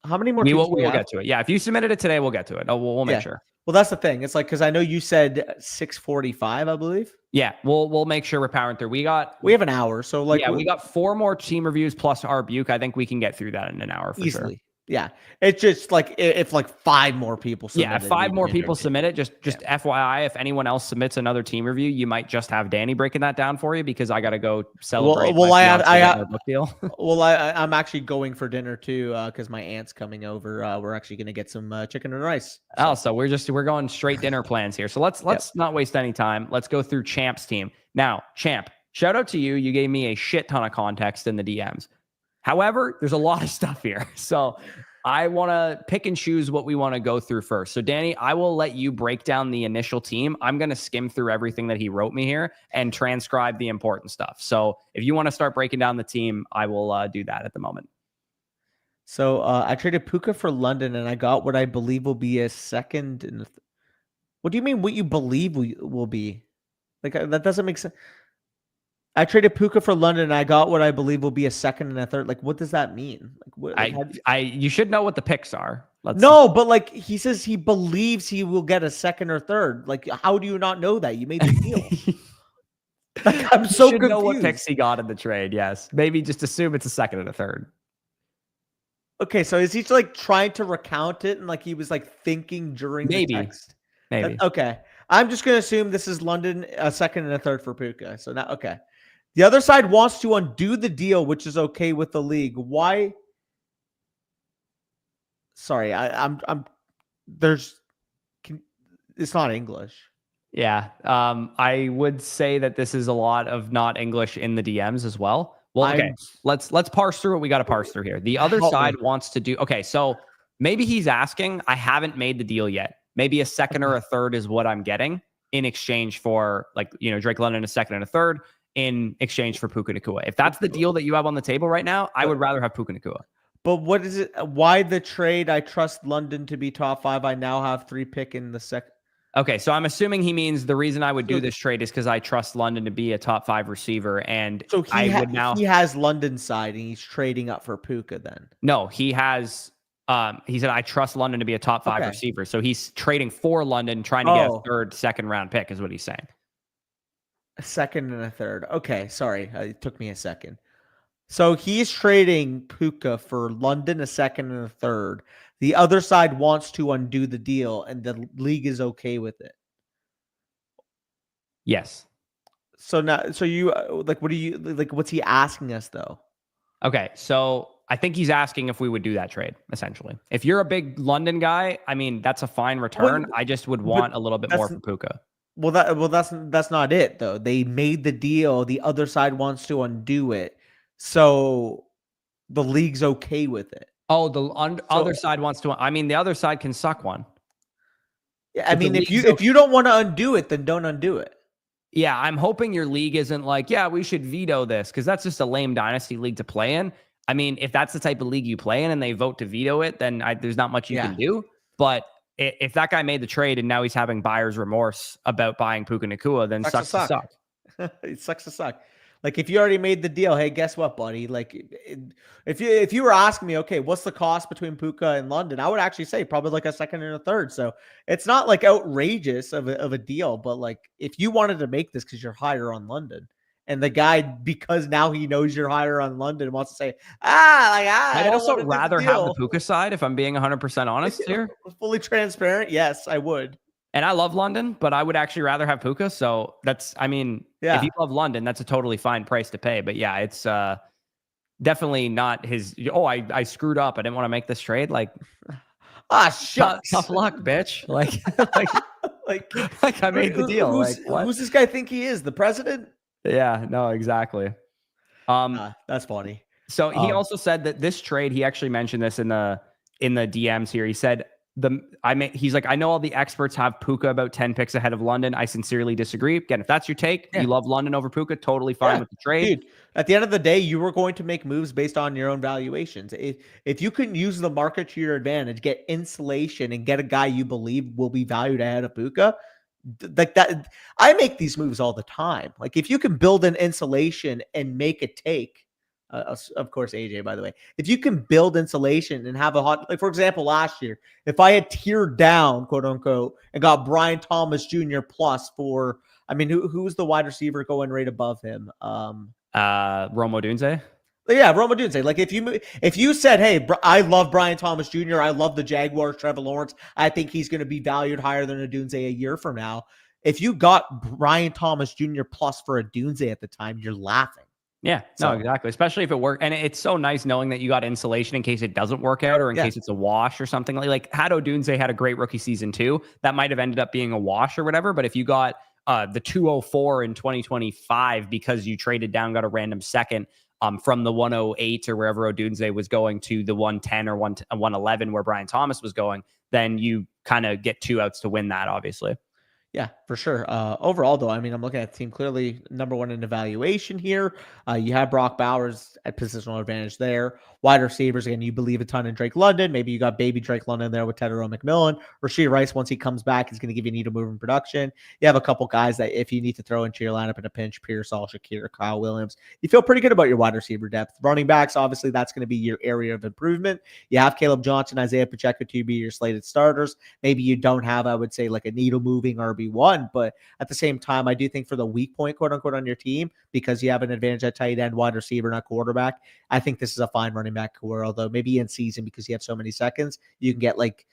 how many more? We'll get to it. Yeah, if you submitted it today, we'll get to it. We'll make sure. Well, that's the thing. It's like because I know you said 6:45, I believe. Yeah, we'll make sure we're powering through. We have an hour, so we got 4 more team reviews plus Arbuke. I think we can get through that in an hour for easily. Sure. Yeah, it's just like if like 5 more people submit if 5 more people submit it, just FYI, if anyone else submits another team review, you might just have Danny breaking that down for you because I got to go celebrate. I book deal. I'm actually going for dinner too because my aunt's coming over. We're actually going to get some chicken and rice. So we're going straight dinner plans here. So let's not waste any time. Let's go through Champ's team now. Champ, shout out to you. You gave me a shit ton of context in the DMs. However, there's a lot of stuff here. So I want to pick and choose what we want to go through first. So Danny, I will let you break down the initial team. I'm going to skim through everything that he wrote me here and transcribe the important stuff. So if you want to start breaking down the team, I will do that at the moment. So I traded Puka for London and I got what I believe will be a second. What do you mean what you believe will be? Like that doesn't make sense. I traded Puka for London and I got what I believe will be a second and a third. Like, what does that mean? You should know what the picks are. But like he says he believes he will get a second or third. Like, how do you not know that? You made the deal. Like, I'm so confused. Know what picks he got in the trade. Yes. Maybe just assume it's a second and a third. Okay. So is he like trying to recount it and like he was like thinking during the text? Maybe. Okay. I'm just going to assume this is London, a second and a third for Puka. So now, okay. The other side wants to undo the deal, which is okay with the league. Why? Sorry, it's not English. Yeah. I would say that this is a lot of not English in the DMs as well. Well, okay. Let's parse through what we got to parse through here. The other side wants to do, okay. So maybe he's asking, I haven't made the deal yet. Maybe a second or a third is what I'm getting in exchange for Drake London, a second and a third. In exchange for Puka Nacua. If that's the deal that you have on the table right now, I would rather have Puka Nacua. But what is it? Why the trade? I trust London to be top 5. I now have 3 pick in the second. Okay, so I'm assuming he means the reason I would do this trade is because I trust London to be a top 5 receiver, and so he has London's side, and he's trading up for Puka. Then no, he has. He said I trust London to be a top 5 receiver, so he's trading for London, trying to get a third, second round pick, is what he's saying. A second and a third. Okay, sorry. It took me a second. So he's trading Puka for London, a second and a third. The other side wants to undo the deal, and the league is okay with it. Yes. So now, you like, what do you like? What's he asking us though? Okay, so I think he's asking if we would do that trade. Essentially, if you're a big London guy, I mean that's a fine return. I just would want a little bit more for Puka. Well, that's not it though. They made the deal. The other side wants to undo it, so the league's okay with it. Oh, the other side wants to. I mean, the other side can suck one. Yeah, I mean, if you don't want to undo it, then don't undo it. Yeah, I'm hoping your league isn't like, yeah, we should veto this, because that's just a lame dynasty league to play in. I mean, if that's the type of league you play in and they vote to veto it, then there's not much you can do. But if that guy made the trade and now he's having buyer's remorse about buying Puka Nacua, then sucks to suck. It sucks to suck. Like, if you already made the deal, hey, guess what, buddy? Like, if you were asking me, okay, what's the cost between Puka and London? I would actually say probably like a second and a third. So it's not like outrageous of a deal, but like, if you wanted to make this because you're higher on London, and the guy, because now he knows you're higher on London, wants to say, I'd also rather have the Puka side, if I'm being 100% honest here. Fully transparent, yes, I would. And I love London, but I would actually rather have Puka. So that's, I mean, if you love London, that's a totally fine price to pay. But yeah, it's definitely not his. Oh, I screwed up. I didn't want to make this trade. Like, shucks. Tough luck, bitch. Like I made the deal. Who's this guy think he is? The president? Yeah, no, exactly. That's funny. So he also said that this trade, he actually mentioned this in the DMs here. He said, he's like, I know all the experts have Puka about 10 picks ahead of London. I sincerely disagree. Again, if that's your take, you love London over Puka, totally fine with the trade. Dude, at the end of the day, you were going to make moves based on your own valuations. If you can use the market to your advantage, get insulation, and get a guy you believe will be valued ahead of Puka, like that, I make these moves all the time. Like, if you can build an insulation and make a take, of course, AJ, by the way, if you can build insulation and have a hot, like, for example, last year, if I had tiered down, quote unquote, and got Brian Thomas Jr. plus for, I mean, who's the wide receiver going right above him? Rome Odunze. Yeah, Rome Odunze. Like, if you said, hey, I love Brian Thomas Jr., I love the Jaguars, Trevor Lawrence, I think he's going to be valued higher than Odunze a year from now. If you got Brian Thomas Jr. plus for Odunze at the time, you're laughing. Yeah, no, exactly. Especially if it worked. And it's so nice knowing that you got insulation in case it doesn't work out, or in case it's a wash or something. Like had Odunze had a great rookie season too, that might have ended up being a wash or whatever. But if you got the 204 in 2025 because you traded down, got a random second from the 108 or wherever Odunze was going to the 110 or 111 where Brian Thomas was going, then you kind of get 2 outs to win that, obviously. Yeah, for sure. Overall, though, I mean, I'm looking at the team clearly number one in evaluation here. You have Brock Bowers at positional advantage there. Wide receivers, again, you believe a ton in Drake London. Maybe you got baby Drake London there with Tedero McMillan. Rashee Rice, once he comes back, is going to give you needle moving production. You have a couple guys that if you need to throw into your lineup in a pinch, Pearsall, Shakir, Kyle Williams, you feel pretty good about your wide receiver depth. Running backs, obviously, that's going to be your area of improvement. You have Caleb Johnson, Isaiah Pacheco to be your slated starters. Maybe you don't have, I would say, like a needle moving RB1, but at the same time, I do think for the weak point, quote unquote, on your team, because you have an advantage at tight end, wide receiver, not quarterback, I think this is a fine running back core. Although maybe in season, because you have so many seconds, you can get like,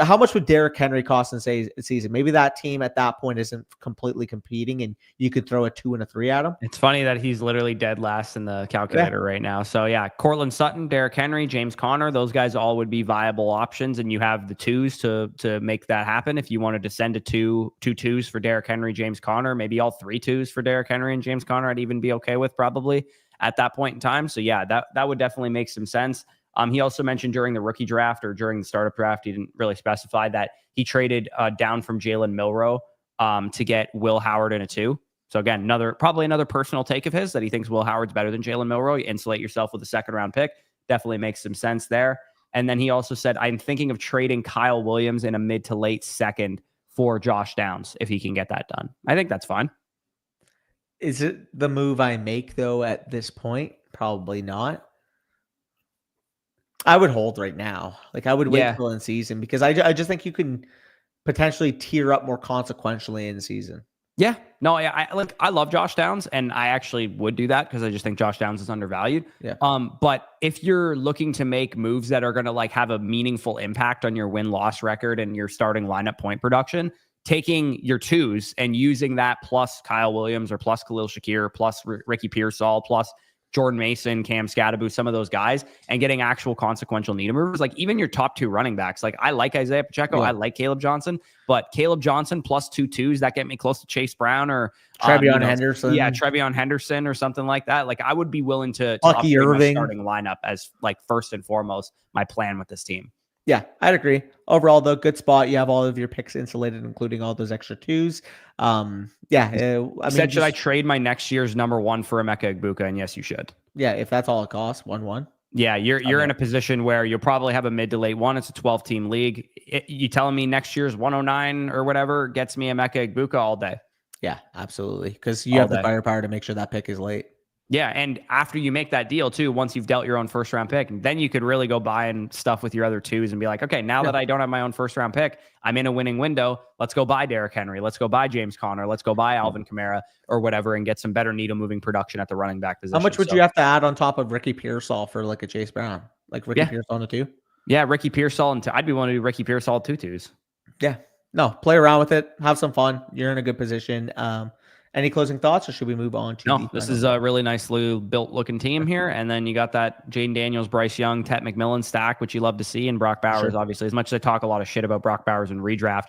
how much would Derrick Henry cost in season? Maybe that team at that point isn't completely competing, and you could throw a 2 and a 3 at him. It's funny that he's literally dead last in the calculator right now. So yeah, Cortland Sutton, Derrick Henry, James Conner, those guys all would be viable options, and you have the 2s to make that happen. If you wanted to send a two 2s for Derrick Henry, James Conner, maybe all 3 2s for Derrick Henry and James Conner, I'd even be okay with probably at that point in time. So yeah, that would definitely make some sense. He also mentioned during the rookie draft or during the startup draft, he didn't really specify that he traded down from Jalen Milroe to get Will Howard in a 2. So again, probably another personal take of his that he thinks Will Howard's better than Jalen Milroe. You insulate yourself with a 2nd round pick. Definitely makes some sense there. And then he also said, I'm thinking of trading Kyle Williams in a mid to late 2nd for Josh Downs if he can get that done. I think that's fine. Is it the move I make though at this point? Probably not. I would hold right now. Like, I would wait until in season, because I just think you can potentially tier up more consequentially in season. Yeah, no, I love Josh Downs, and I actually would do that because I just think Josh Downs is undervalued. Yeah. But if you're looking to make moves that are going to like have a meaningful impact on your win-loss record and your starting lineup point production, taking your 2s and using that plus Kyle Williams or plus Khalil Shakir plus Ricky Pearsall plus Jordan Mason, Cam Scatterbo, some of those guys, and getting actual consequential needle movers. Like even your top 2 running backs. Like I like Isaiah Pacheco. I like Caleb Johnson, but Caleb Johnson plus 2 2s, that get me close to Chase Brown or Trevion Henderson. Yeah, Trevion Henderson or something like that. Like I would be willing to Lucky upgrade Irving. my starting lineup as like first and foremost my plan with this team. Yeah, I'd agree. Overall, though, good spot. You have all of your picks insulated, including all those extra twos. Should I trade my next year's number 1 for Emeka Egbuka? And yes, you should. Yeah, if that's all it costs, 1-1. Yeah, you're in a position where you'll probably have a mid to late one. It's a 12-team league. You telling me next year's 109 or whatever gets me Emeka Egbuka all day? Yeah, absolutely. Because you have the firepower to make sure that pick is late. Yeah, and after you make that deal too, once you've dealt your own first round pick, then you could really go buying stuff with your other twos and be like, okay, now that I don't have my own first round pick, I'm in a winning window. Let's go buy Derrick Henry. Let's go buy James Conner. Let's go buy Alvin Kamara or whatever and get some better needle moving production at the running back position. How much would you have to add on top of Ricky Pearsall for like a Chase Brown? Like Ricky Pearsall on a 2? Yeah, Ricky Pearsall and I'd be willing to do Ricky Pearsall 2-2s. Yeah. No, play around with it. Have some fun. You're in a good position. Any closing thoughts, or should we move on to? No, this is a really nicely built looking team here. And then you got that Jaden Daniels, Bryce Young, Tet McMillan stack, which you love to see. And Brock Bowers, obviously, as much as I talk a lot of shit about Brock Bowers in redraft,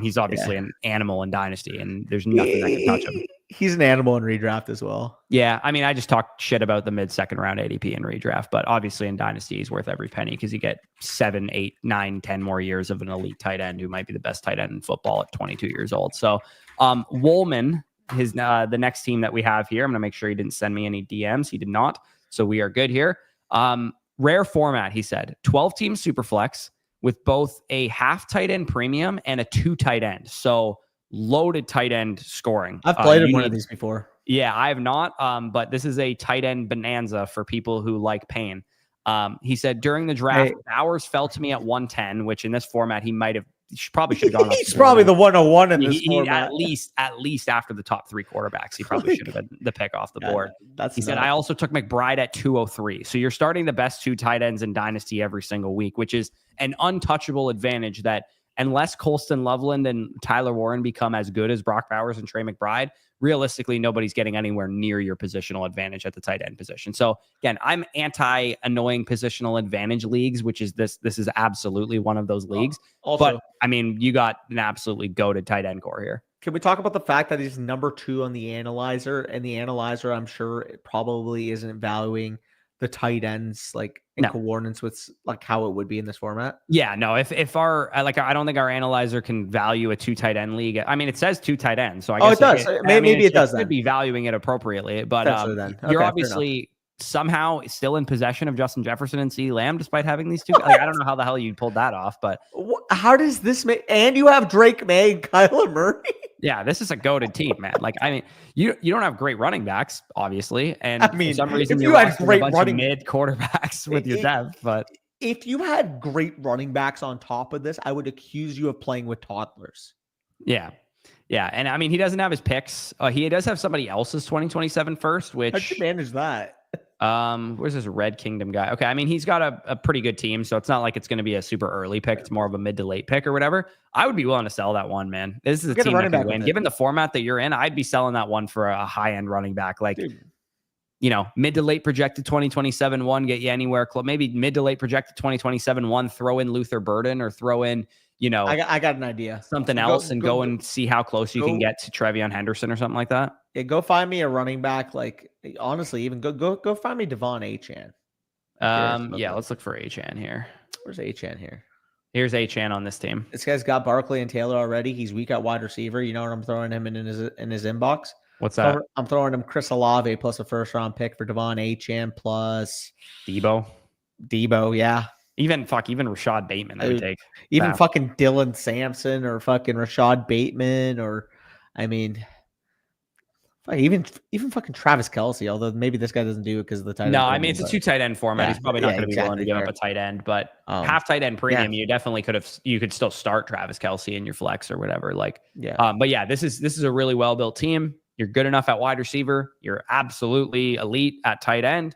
he's obviously an animal in Dynasty, and there's nothing that can touch him. He's an animal in redraft as well. Yeah, I mean, I just talked shit about the mid-second round ADP in redraft, but obviously in Dynasty, he's worth every penny because you get 7, 8, 9, 10 more years of an elite tight end who might be the best tight end in football at 22 years old. So Woolman, the next team that we have here, I'm going to make sure he didn't send me any DMs. He did not. So we are good here. Rare format, he said. 12-team Superflex with both a half tight end premium and a 2 tight end. So loaded tight end scoring. I've played one of these before. Yeah, I have not. But this is a tight end bonanza for people who like pain. He said during the draft, Bowers fell to me at 110, which in this format he probably should have gone. He's probably the 101 in this format. At least after the top 3 quarterbacks, he probably should have been the pick off the board. He said I also took McBride at 203. So you're starting the best 2 tight ends in Dynasty every single week, which is an untouchable advantage that unless Colston Loveland and Tyler Warren become as good as Brock Bowers and Trey McBride, realistically, nobody's getting anywhere near your positional advantage at the tight end position. So again, I'm anti-annoying positional advantage leagues, which is this is absolutely one of those leagues. But I mean, you got an absolutely goated tight end core here. Can we talk about the fact that he's number 2 on the analyzer, and the analyzer, I'm sure it probably isn't valuing the tight ends like in coordinates with like how it would be in this format? Yeah, no. If our I don't think our analyzer can value a 2 tight end league. I mean, it says 2 tight ends, so I guess it does. Maybe it does. Could be valuing it appropriately, but you're obviously somehow still in possession of Justin Jefferson and CeeDee Lamb despite having these 2. I don't know how the hell you pulled that off, but how does this make? And you have Drake May and Kyler Murray. Yeah, this is a goated team, man. Like, I mean, you don't have great running backs, obviously, and for some reason you had great running mid quarterbacks with your depth. But if you had great running backs on top of this, I would accuse you of playing with toddlers. Yeah, and I mean, he doesn't have his picks. He does have somebody else's 2027 first. Which how'd you manage that? Where's this Red Kingdom guy? Okay, I mean, he's got a pretty good team, so it's not like it's going to be a super early pick. It's more of a mid to late pick or whatever. I would be willing to sell that one, man. This is a team that can win. Given the format that you're in, I'd be selling that one for a high-end running back. Like, mid to late projected 2027 one, get you anywhere close. Maybe mid to late projected 2027 one, throw in Luther Burden or throw in, I got an idea. Something else and go and see how close you can get to Trevion Henderson or something like that. Yeah, go find me a running back. Like, honestly, even go find me Devon Achane. Let's look for Achane here. Where's Achane here? Here's Achane on this team. This guy's got Barkley and Taylor already. He's weak at wide receiver. You know what I'm throwing him in his inbox? What's that? I'm throwing him Chris Olave plus a first round pick for Devon Achane plus Debo, yeah. Even Rashad Bateman, I would take. Even fucking Dylan Sampson or fucking Rashad Bateman, or I mean, even fucking Travis Kelce. Although maybe this guy doesn't do it because of the tight end. No, I mean, it's a 2 tight end format. He's probably not going to be willing to give up a tight end, but half tight end premium, you definitely you could still start Travis Kelce in your flex or whatever. But yeah, this is a really well built team. You're good enough at wide receiver. You're absolutely elite at tight end.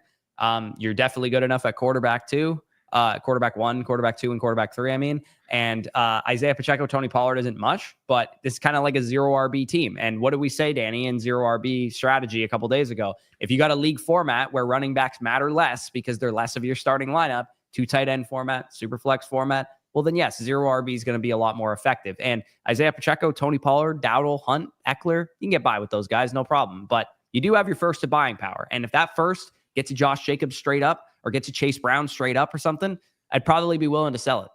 You're definitely good enough at quarterback too. Quarterback 1, quarterback 2, and quarterback 3, I mean. And Isaiah Pacheco, Tony Pollard isn't much, but this is kind of like a 0 RB team. And what did we say, Danny, in 0 RB strategy a couple days ago? If you got a league format where running backs matter less because they're less of your starting lineup, 2 tight end format, super flex format, well then yes, 0 RB is going to be a lot more effective. And Isaiah Pacheco, Tony Pollard, Dowdle, Hunt, Eckler, you can get by with those guys, no problem. But you do have your first to buying power. And if that first gets you Josh Jacobs straight up or gets you Chase Brown straight up or something, I'd probably be willing to sell it.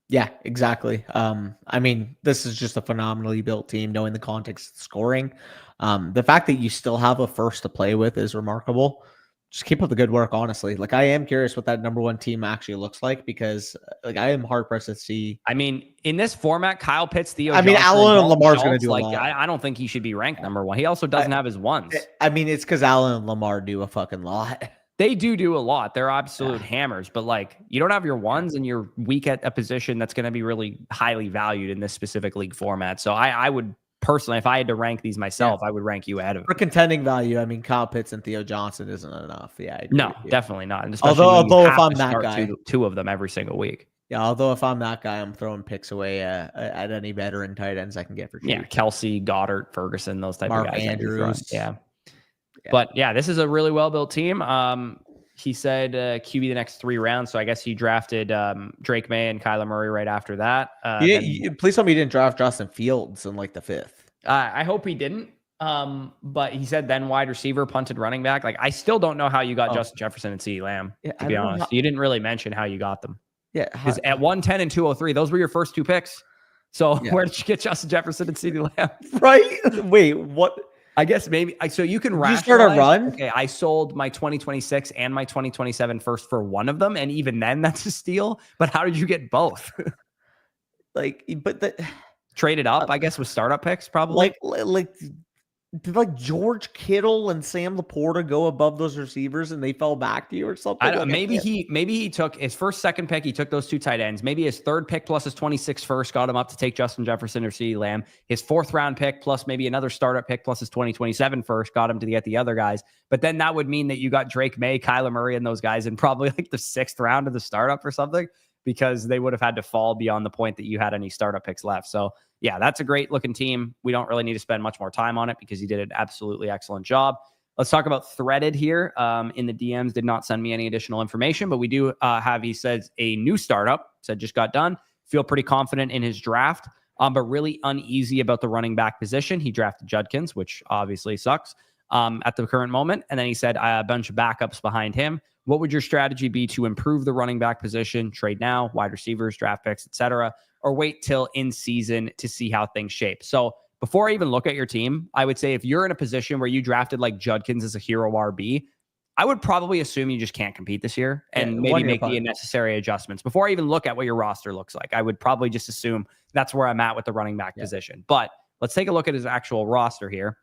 Yeah, exactly. I mean, this is just a phenomenally built team, knowing the context of scoring. The fact that you still have a first to play with is remarkable. Just keep up the good work, honestly. Like, I am curious what that number one team actually looks like, because like I am hard pressed to see. I mean, in this format, Kyle Pitts, Theo I mean, Johnson, and Allen and Dalton Lamar's going to Schultz, do a like, lot. I don't think he should be ranked Yeah. number one. He also doesn't have his ones. I mean, it's because Allen and Lamar do a fucking lot. They do a lot. They're absolute hammers, but like, you don't have your ones and you're weak at a position that's going to be really highly valued in this specific league format. So I would personally, if I had to rank these myself, I would rank you ahead of For contending value, I mean, Kyle Pitts and Theo Johnson isn't enough. Yeah, I agree no, with you. definitely not. And especially Although if I'm that guy, two of them every single week. Yeah, although if I'm that guy, I'm throwing picks away at any veteran tight ends I can get for cheap. Yeah, Kelsey, Goddard, Ferguson, those type Mark of guys. Andrews. Yeah. But yeah, this is a really well-built team. He said QB the next 3 rounds. So I guess he drafted Drake May and Kyler Murray right after that. Please tell me you didn't draft Justin Fields in like the 5th. I hope he didn't. But he said then wide receiver, punted running back. Like, I still don't know how you got Justin Jefferson and CeeDee Lamb, to be honest. You didn't really mention how you got them. Yeah. Because at 110 and 203, those were your first 2 picks. So where did you get Justin Jefferson and CeeDee Lamb? Right? Wait, what? I guess maybe so you can you start a run. Okay, I sold my 2026 and my 2027 first for one of them, and even then that's a steal. But how did you get both? Traded up, I guess, with startup picks, probably. Did George Kittle and Sam Laporta go above those receivers and they fell back to you or something? I don't know. Maybe he took his second pick. He took those 2 tight ends. Maybe his 3rd pick plus his 26th first got him up to take Justin Jefferson or CeeDee Lamb. His 4th round pick plus maybe another startup pick plus his 2027 first got him to get the other guys. But then that would mean that you got Drake May, Kyler Murray, and those guys in probably like the 6th round of the startup or something, because they would have had to fall beyond the point that you had any startup picks left. So yeah, that's a great looking team. We don't really need to spend much more time on it because he did an absolutely excellent job. Let's talk about Threaded here. In the DMs, did not send me any additional information, but we do have, he says, a new startup, said just got done. Feel pretty confident in his draft, but really uneasy about the running back position. He drafted Judkins, which obviously sucks at the current moment. And then he said a bunch of backups behind him. What would your strategy be to improve the running back position? Trade now, wide receivers, draft picks, etc., or wait till in season to see how things shape? So before I even look at your team, I would say if you're in a position where you drafted like Judkins as a hero RB, I would probably assume you just can't compete this year and maybe make the necessary adjustments. Before I even look at what your roster looks like, I would probably just assume that's where I'm at with the running back position. But let's take a look at his actual roster here.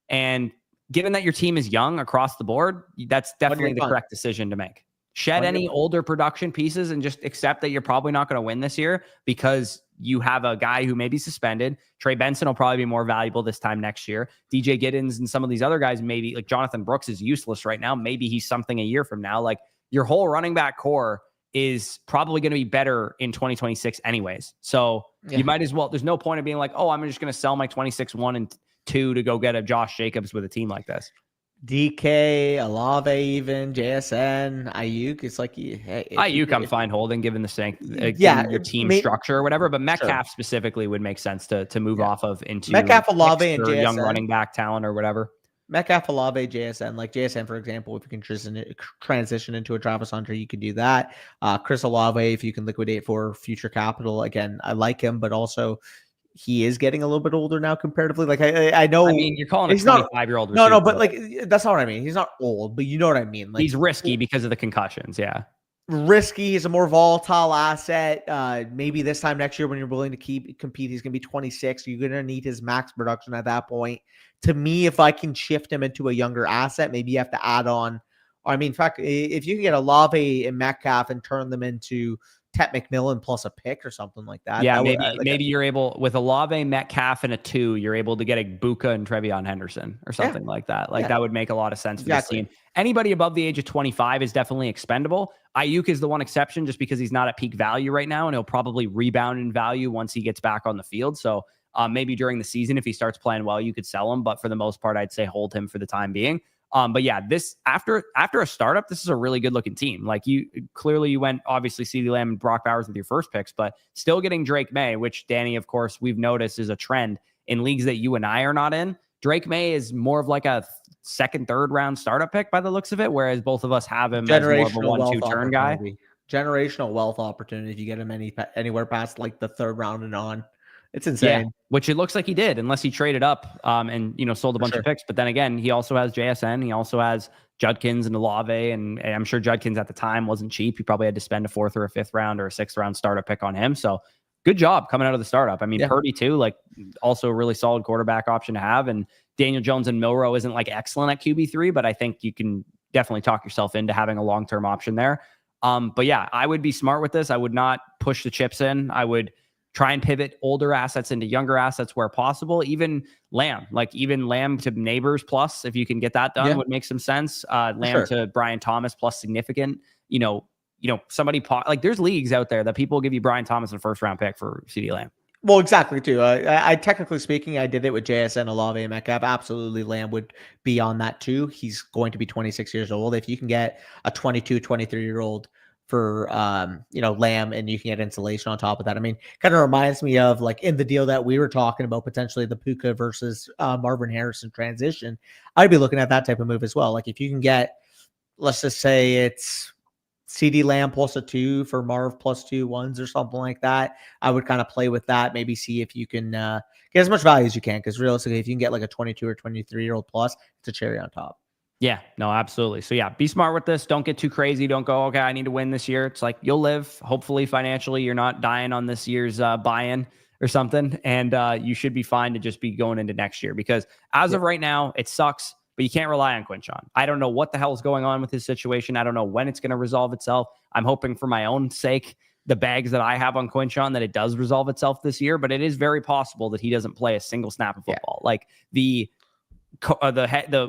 And given that your team is young across the board, that's definitely the correct decision to make. Shed any older production pieces and just accept that you're probably not going to win this year because you have a guy who may be suspended. Trey Benson will probably be more valuable this time next year. DJ Giddens and some of these other guys, maybe like Jonathan Brooks is useless right now. Maybe he's something a year from now. Like, your whole running back core is probably going to be better in 2026 anyways. So you might as well, there's no point of being like, oh, I'm just going to sell my 26, 1 and 2 to go get a Josh Jacobs with a team like this. DK, Olave, even JSN, Ayuk. It's like Ayuk, I'm fine holding given the your team structure or whatever. But Metcalf specifically would make sense to move off of into Metcalf, Olave, and JSN. Young running back talent or whatever. Metcalf, Olave, JSN. Like JSN, for example, if you can transition into a Travis Hunter, you could do that. Chris Olave, if you can liquidate for future capital. Again, I like him, but also he is getting a little bit older now comparatively. Like I know. I mean, you're calling a 25-year-old. No, but like that's not what I mean. He's not old, but you know what I mean. Like, he's risky because of the concussions. Yeah, risky. He's a more volatile asset. Maybe this time next year when you're willing to compete, he's going to be 26. You're going to need his max production at that point. To me, if I can shift him into a younger asset, maybe you have to add on. I mean, in fact, if you can get Olave and Metcalf and turn them into Tet McMillan plus a pick or something like that. Yeah, maybe you're able with Olave, Metcalf, and a 2, you're able to get a Buka and Trevion Henderson or something like that. Like that would make a lot of sense for this team. Anybody above the age of 25 is definitely expendable. Ayuk is the one exception just because he's not at peak value right now, and he'll probably rebound in value once he gets back on the field. So maybe during the season, if he starts playing well, you could sell him. But for the most part, I'd say hold him for the time being. But yeah, this after a startup, this is a really good looking team. Like you went obviously CeeDee Lamb and Brock Bowers with your first picks, but still getting Drake May, which Danny, of course, we've noticed is a trend in leagues that you and I are not in. Drake May is more of like a second, third round startup pick by the looks of it, whereas both of us have him as more of a 1-2 turn guy. generational wealth opportunity if you get him anywhere past like the 3rd round and on. It's insane. Yeah, which it looks like he did, unless he traded up and sold a bunch of picks. But then again, he also has JSN. He also has Judkins and Olave, and I'm sure Judkins at the time wasn't cheap. He probably had to spend a 4th or a 5th round or a 6th round startup pick on him. So good job coming out of the startup. I mean, Purdy too, like also a really solid quarterback option to have. And Daniel Jones and Milroe isn't like excellent at QB3, but I think you can definitely talk yourself into having a long-term option there. But yeah, I would be smart with this. I would not push the chips in. I would try and pivot older assets into younger assets where possible. Even Lamb to Neighbors plus, if you can get that done, would make some sense. Lamb to Brian Thomas plus significant. Somebody like there's leagues out there that people give you Brian Thomas in a 1st round pick for CD Lamb. Well, exactly too. I technically speaking, I did it with JSN, Olave, and Metcalf. Absolutely, Lamb would be on that too. He's going to be 26 years old. If you can get a 22, 23-year-old for Lamb, and you can get insulation on top of that. I mean, kind of reminds me of like in the deal that we were talking about, potentially the Puka versus Marvin Harrison transition. I'd be looking at that type of move as well. Like if you can get, let's just say it's CD Lamb plus a 2 for Marv plus 2 1s or something like that. I would kind of play with that. Maybe see if you can get as much value as you can. Because realistically, if you can get like a 22 or 23-year-old plus, it's a cherry on top. Yeah, no, absolutely. So yeah, be smart with this. Don't get too crazy. Don't go, okay, I need to win this year. It's like you'll live. Hopefully, financially, you're not dying on this year's buy-in or something. And you should be fine to just be going into next year. Because as of right now, it sucks, but you can't rely on Quinchon. I don't know what the hell is going on with his situation. I don't know when it's going to resolve itself. I'm hoping for my own sake, the bags that I have on Quinchon, that it does resolve itself this year. But it is very possible that he doesn't play a single snap of football. Like the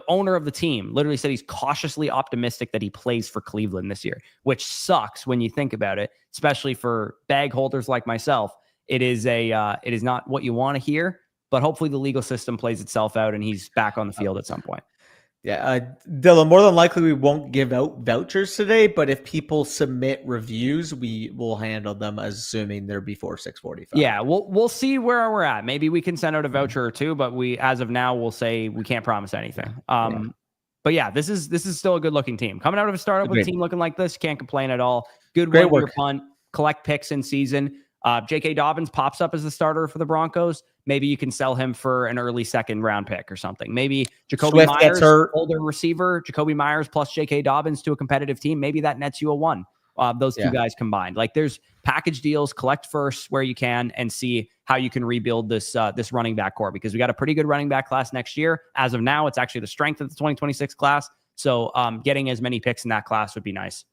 owner of the team literally said he's cautiously optimistic that he plays for Cleveland this year, which sucks when you think about it, especially for bag holders like myself. It is not what you want to hear, but hopefully the legal system plays itself out and he's back on the field at some point. Yeah, Dylan, more than likely we won't give out vouchers today, but if people submit reviews, we will handle them assuming they're before 6:45. Yeah, we'll see where we're at. Maybe we can send out a voucher or two, but as of now, we'll say we can't promise anything. But yeah, this is still a good looking team. Coming out of a startup with a team looking like this, can't complain at all. Great work. Punt, collect picks in season. J.K. Dobbins pops up as the starter for the Broncos. Maybe you can sell him for an early 2nd round pick or something. Maybe Jacoby Myers, older receiver, Jacoby Myers plus J.K. Dobbins to a competitive team. Maybe that nets you a 1. Those two guys combined. Like there's package deals, collect first where you can, and see how you can rebuild this running back core, because we got a pretty good running back class next year. As of now, it's actually the strength of the 2026 class. So getting as many picks in that class would be nice.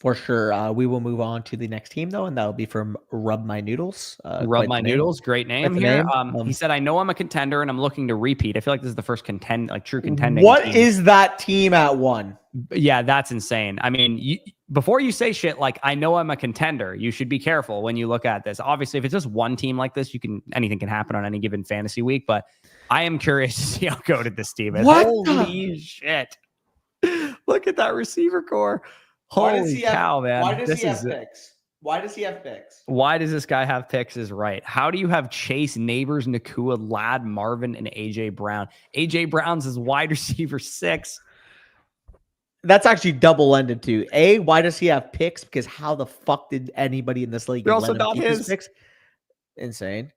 For sure. We will move on to the next team, though, and that'll be from Rub My Noodles. Rub My Noodles, great name here. He said, I know I'm a contender, and I'm looking to repeat. I feel like this is the first true contending What team. is that team at 1? Yeah, that's insane. I mean, before you say shit like, I know I'm a contender, you should be careful when you look at this. Obviously, if it's just one team like this, anything can happen on any given fantasy week, but I am curious to see how goated this team is. Holy shit. Look at that receiver core. Holy cow, man. Why does he have picks? Why does he have picks? Why does this guy have picks is right. How do you have Chase, Neighbors, Nakua, Ladd, Marvin, and A.J. Brown? A.J. Brown's his wide receiver 6. That's actually double-ended too. A, why does he have picks? Because how the fuck did anybody in this league They're also not his picks? Insane.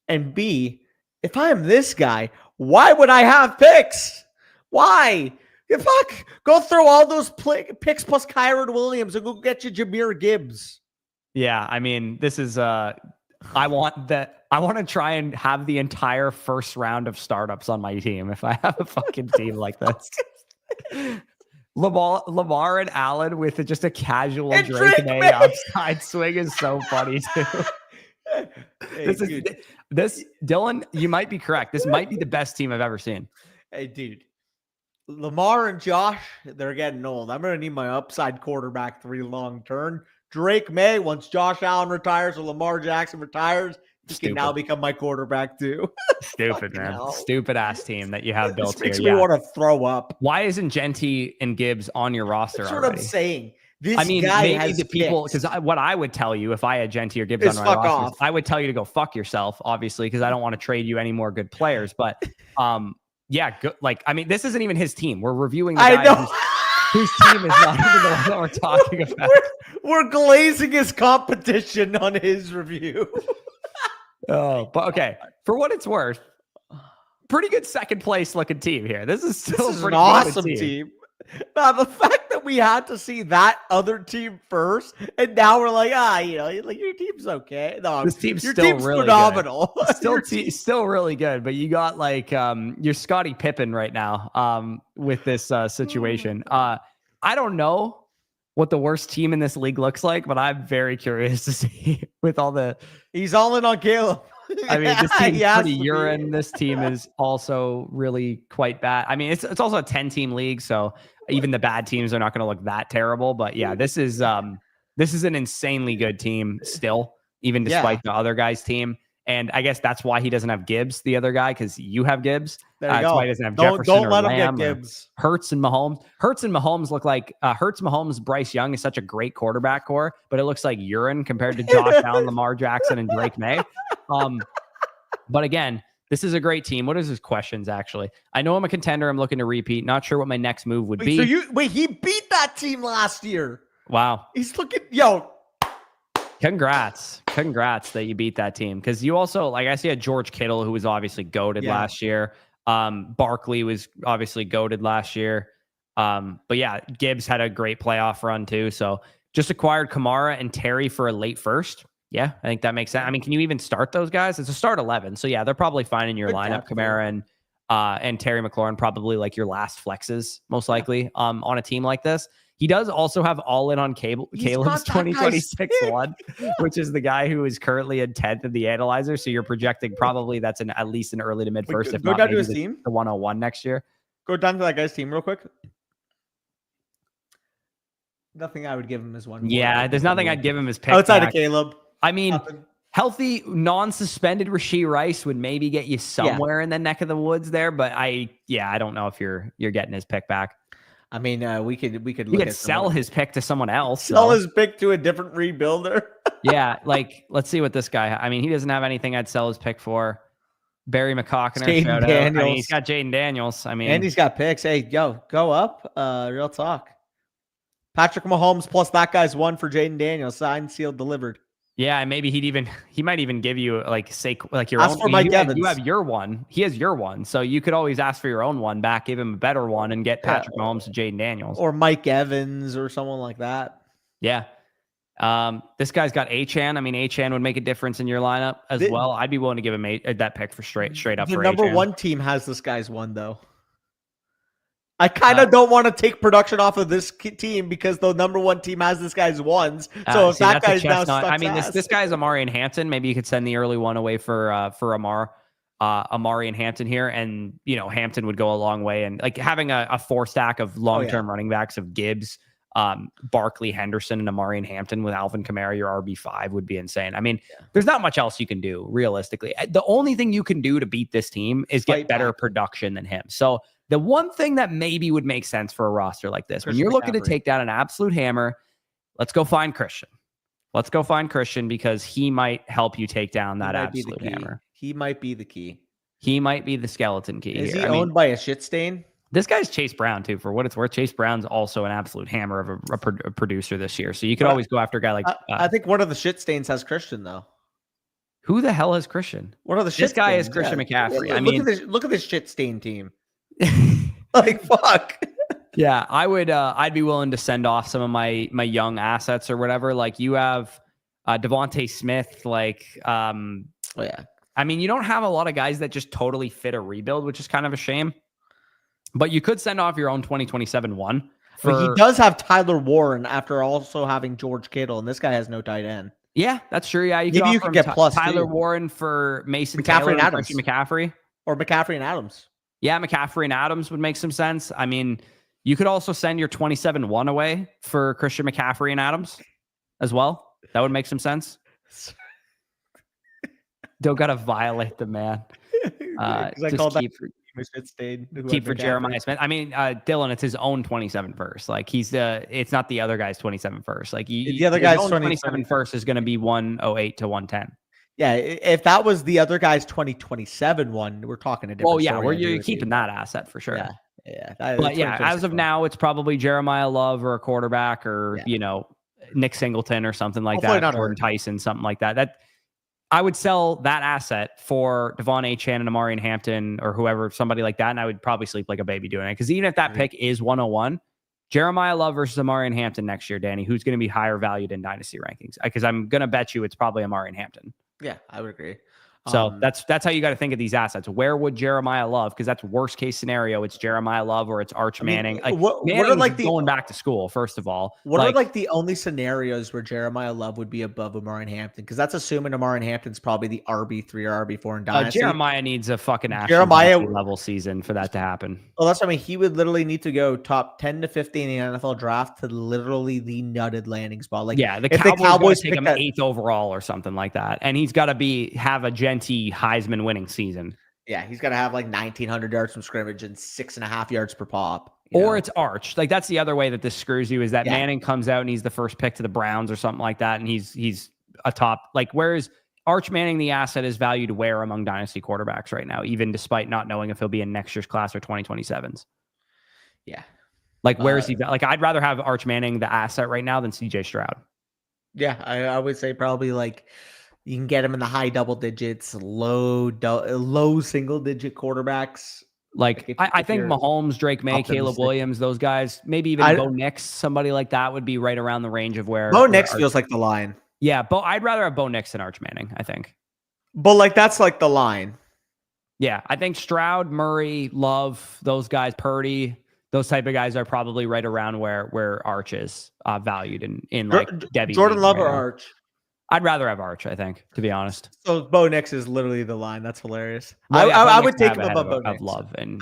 And B, if I am this guy, why would I have picks? Why? Fuck, go throw all those picks plus Kyron Williams and go get you Jahmyr Gibbs. Yeah, I mean, this is I want to try and have the entire first round of startups on my team if I have a fucking team like this. Lamar and Allen with just a casual Drake May outside swing is so funny too. This Dylan, you might be correct. This might be the best team I've ever seen. Hey, dude. Lamar and Josh, they're getting old. I'm going to need my upside quarterback 3 long term. Drake May, once Josh Allen retires or Lamar Jackson retires, he can now become my quarterback too. Stupid, man. Hell. Stupid ass team that you have built here. Makes me want to throw up. Why isn't Genty and Gibbs on your roster That's already? What I'm saying. Guy maybe the people, because what I would tell you if I had Genty or Gibbs on my roster, I would tell you to go fuck yourself, obviously, because I don't want to trade you any more good players. But yeah, good. Like, I mean, this isn't even his team. We're reviewing the guy whose team is not even the one that we're talking about. We're glazing his competition on his review. But okay. For what it's worth, pretty good second place looking team here. This is still an awesome team. Now, the fact that we had to see that other team first, and now we're like, like your team's okay. No, this team's your still team's really phenomenal. Still really good. But you got like you're Scottie Pippen right now with this situation. I don't know what the worst team in this league looks like, but I'm very curious to see with all the. He's all in on Caleb. I mean, this team's pretty urine. This team is also really quite bad. I mean, it's also a 10-team league, so even the bad teams are not going to look that terrible. But yeah, this is an insanely good team still, even despite the other guy's team. And I guess that's why he doesn't have Gibbs, the other guy, because you have Gibbs. That's why he doesn't have Jefferson. Don't let him get Gibbs. Hurts and Mahomes. Hurts and Mahomes look like Hurts, Mahomes, Bryce Young is such a great quarterback core, but it looks like urine compared to Josh Allen, Lamar Jackson, and Drake May. But again, this is a great team. What is his questions, actually? I know I'm a contender. I'm looking to repeat. Not sure what my next move would be. So he beat that team last year. Wow. He's looking, Congrats that you beat that team. Because you also, like I see, had George Kittle, who was obviously goated last year. Barkley was obviously goated last year. But yeah, Gibbs had a great playoff run too. So just acquired Kamara and Terry for a late first. Yeah, I think that makes sense. I mean, can you even start those guys? It's a start 11. So yeah, they're probably fine in your lineup. Kamara and Terry McLaurin, probably like your last flexes, most likely on a team like this. He does also have all in on Caleb's 2026 one, which is the guy who is currently in 10th in the analyzer. So you're projecting probably that's at least an early to mid first. If go not, down to his team, the 101 next year. Go down to that guy's team real quick. Nothing I would give him as one. Yeah, there's nothing I'd give him as pick outside of Caleb. I mean, healthy, non-suspended Rashee Rice would maybe get you somewhere in the neck of the woods there, but I don't know if you're getting his pick back. I mean, we could sell his pick to someone else. Sell his pick to a different rebuilder. Yeah, like let's see what this guy. I mean, he doesn't have anything I'd sell his pick for. Barry McCockner, shout out. I mean, he's got Jaden Daniels. I mean, and he's got picks. Hey, go up. Real talk. Patrick Mahomes plus that guy's one for Jaden Daniels. Signed, sealed, delivered. Yeah, and maybe he might even give you your ask own. For Mike Evans. You have your one. He has your one, so you could always ask for your own one back, give him a better one, and get Patrick Mahomes to Jaden Daniels or Mike Evans or someone like that. Yeah, this guy's got Achane. I mean, Achane would make a difference in your lineup as well. I'd be willing to give him that pick for straight up. The for number Achane. one team has this guy's one though. I kind of don't want to take production off of this team because the number one team has this guy's ones. So if that guy's now stuck, I mean, this guy is Amari and Hampton. Maybe you could send the early one away for Amari and Hampton here, and Hampton would go a long way. And like having a 4-stack of long-term running backs of Gibbs, Barkley, Henderson, and Amari and Hampton with Alvin Kamara, your RB5 would be insane. I mean, there's not much else you can do realistically. The only thing you can do to beat this team is get better production than him. So the one thing that maybe would make sense for a roster like this, when you're looking to take down an absolute hammer, let's go find Christian. Let's go find Christian because he might help you take down that absolute hammer. He might be the key. He might be the skeleton key. Is he owned by a shit stain? This guy's Chase Brown, too, for what it's worth. Chase Brown's also an absolute hammer of a producer this year. So you could always go after a guy like... I think one of the shit stains has Christian, though. Who the hell has Christian? One of the shit This guy stains, is Christian McCaffrey. Yeah, I mean... Look at this shit stain team. Like, fuck. Yeah, I would... I'd be willing to send off some of my young assets or whatever. Like, you have Devontae Smith, like... I mean, you don't have a lot of guys that just totally fit a rebuild, which is kind of a shame. But you could send off your own 2027 one. He does have Tyler Warren after also having George Kittle, and this guy has no tight end. Yeah, that's true. Yeah, maybe you could get plus Tyler Warren for Mason McCaffrey Taylor and Adams. McCaffrey. Or McCaffrey and Adams. Yeah, McCaffrey and Adams would make some sense. I mean, you could also send your 27-1 away for Christian McCaffrey and Adams as well. That would make some sense. Don't gotta violate the man. Just keep for Jeremiah Smith. I mean, Dylan, it's his own 27 first. Like it's not the other guy's 27 first. Like the other guy's 27 first is going to be 108 to 110. Yeah, if that was the other guy's 2027 one, we're talking a different. Oh yeah, you're keeping that asset for sure. Yeah. But yeah, as of now, it's probably Jeremiah Love or a quarterback or Nick Singleton or something like Hopefully that, not Jordan hurt. Tyson, something like that. That I would sell that asset for Devon Achane and Amari and Hampton or whoever, somebody like that, and I would probably sleep like a baby doing it. Because even if that pick is 101, Jeremiah Love versus Amari and Hampton next year, Danny, who's going to be higher valued in dynasty rankings? Because I'm going to bet you it's probably Amari and Hampton. Yeah, I would agree. So that's how you got to think of these assets. Where would Jeremiah Love? Because that's worst case scenario. It's Jeremiah Love or it's Arch Manning. Like what are like going back to school? First of all, what are like the only scenarios where Jeremiah Love would be above Amari and Hampton? Because that's assuming Amari and Hampton's probably the RB3 or RB4 in dynasty. Jeremiah needs a fucking level season for that to happen. Well, that's what I mean. He would literally need to go top 10 to 15 in the NFL draft to literally the nutted landing spot. Like, yeah, the Cowboys take him 8th overall or something like that, and he's got to have a Genty Heisman winning season. Yeah, he's got to have like 1,900 yards from scrimmage and 6.5 yards per pop. Or it's Arch. Like that's the other way that this screws you is that Manning comes out and he's the first pick to the Browns or something like that, and he's a top. Like whereas Arch Manning, the asset is valued where among dynasty quarterbacks right now, even despite not knowing if he'll be in next year's class or 2027's. Yeah. Like, where is he? Like, I'd rather have Arch Manning, the asset right now, than CJ Stroud. Yeah, I would say probably like you can get him in the high double digits, low single digit quarterbacks. Like I think Mahomes, Drake May, Caleb Williams, those guys, maybe even Bo Nix, somebody like that would be right around the range of where Bo Nix feels like the line. Yeah, I'd rather have Bo Nix than Arch Manning, I think. But like that's like the line. Yeah, I think Stroud, Murray, Love, those guys, Purdy, those type of guys are probably right around where Arch is valued in like Debbie. Jordan Love or Arch? I'd rather have Arch, I think, to be honest. So Bo Nix is literally the line. That's hilarious. Well, I would take him above Bo Nix. Love and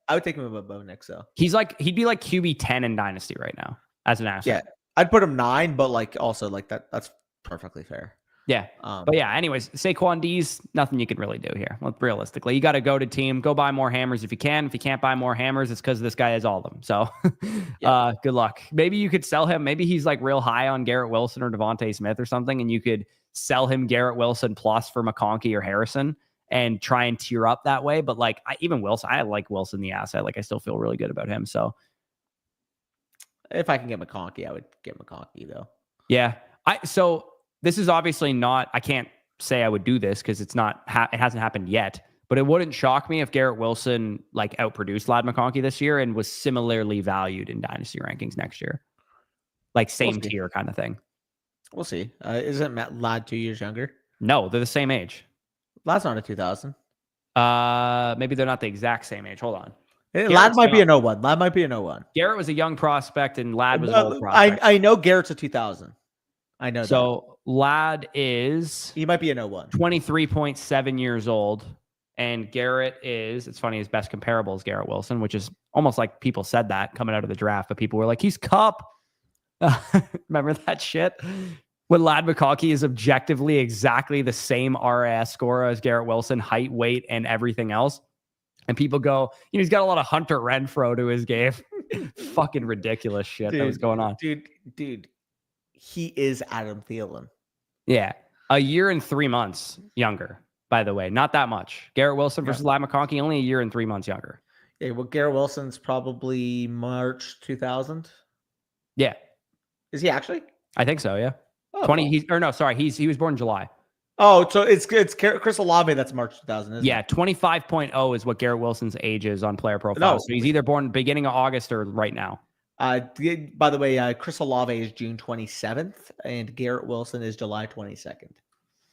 I would take him above Bo Nix though. He'd be like QB 10 in Dynasty right now as an asset. Yeah, I'd put him 9, but like also like that's perfectly fair. Yeah. But yeah, anyways, Saquon D's, nothing you can really do here. Well, realistically, you got to go to team, go buy more hammers if you can. If you can't buy more hammers, it's because this guy has all of them. So good luck. Maybe you could sell him. Maybe he's like real high on Garrett Wilson or Devontae Smith or something, and you could sell him Garrett Wilson plus for McConkey or Harrison and try and tier up that way. But like even Wilson, I like Wilson, the asset. Like I still feel really good about him. So if I can get McConkey, I would get McConkey though. Yeah. So this is obviously not, I can't say I would do this because it's not, it hasn't happened yet, but it wouldn't shock me if Garrett Wilson like outproduced Ladd McConkey this year and was similarly valued in dynasty rankings next year. Like same tier kind of thing. We'll see. Isn't Ladd 2 years younger? No, they're the same age. Ladd's not a 2000. Maybe they're not the exact same age. Hold on. Ladd might be an 01. Ladd might be an 01. Garrett was a young prospect and Ladd was an old prospect. I know Garrett's a 2000. I know so that. Ladd is... He might be an 01. 23.7 years old. And Garrett is... It's funny, his best comparable is Garrett Wilson, which is almost like people said that coming out of the draft, but people were like, he's Cup. Remember that shit? When Ladd McConkey is objectively exactly the same RAS score as Garrett Wilson, height, weight, and everything else. And people go, he's got a lot of Hunter Renfrow to his game. Fucking ridiculous shit that was going on. Dude. He is Adam Thielen. Yeah. A year and 3 months younger, by the way. Not that much. Garrett Wilson versus Ladd McConkey, only a year and 3 months younger. Yeah, well, Garrett Wilson's probably March 2000. Yeah. Is he actually? I think so, yeah. Oh, 20, he was born in July. Oh, so it's Chris Olave that's March 2000, isn't it? 25.0 is what Garrett Wilson's age is on player profile. No. So he's either born beginning of August or right now. By the way, Chris Olave is June 27th and Garrett Wilson is July 22nd.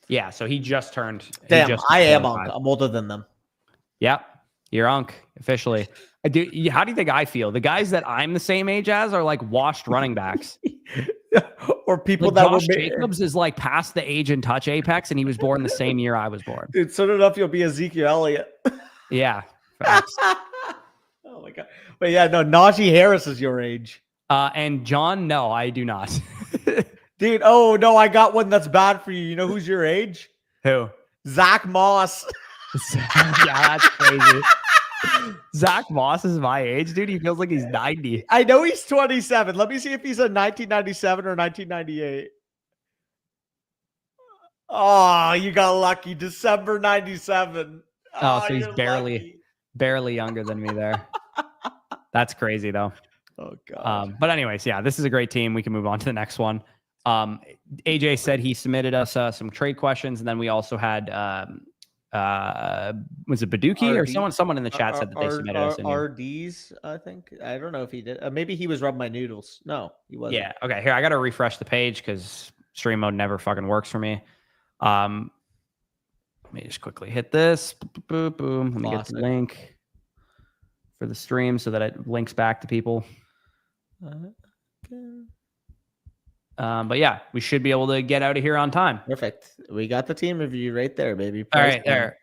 Yeah, so he just turned. Damn, I am Unc. I'm older than them. Yep, you're Unc officially. How do you think I feel? The guys that I'm the same age as are like washed running backs. Or people like that Josh Jacobs is like past the age and touch apex, and he was born the same year I was born. Dude, soon enough you'll be Ezekiel Elliott. Yeah. Facts. Oh my god. But yeah, no, Najee Harris is your age. And John, no, I do not. Dude, oh no, I got one that's bad for you. You know who's your age? Who? Zach Moss. Yeah, that's crazy. Zach Moss is my age, dude. He feels like he's 90. I know he's 27. Let me see if he's a 1997 or 1998. Oh, you got lucky. December 97. Oh, so he's barely younger than me there. That's crazy, though. Oh, God. But anyways, yeah, this is a great team. We can move on to the next one. AJ said he submitted us some trade questions, and then we also had was it Baduki or someone in the chat said that they submitted us RDs, I think. I don't know if he did. Maybe he was Rub My Noodles. No, he wasn't. Yeah. Okay. Here, I got to refresh the page because stream mode never fucking works for me. Let me just quickly hit this. Boom, boom, boom. Let me get the link for the stream so that it links back to people. But yeah, we should be able to get out of here on time. Perfect. We got the team review right there, baby. All right, there.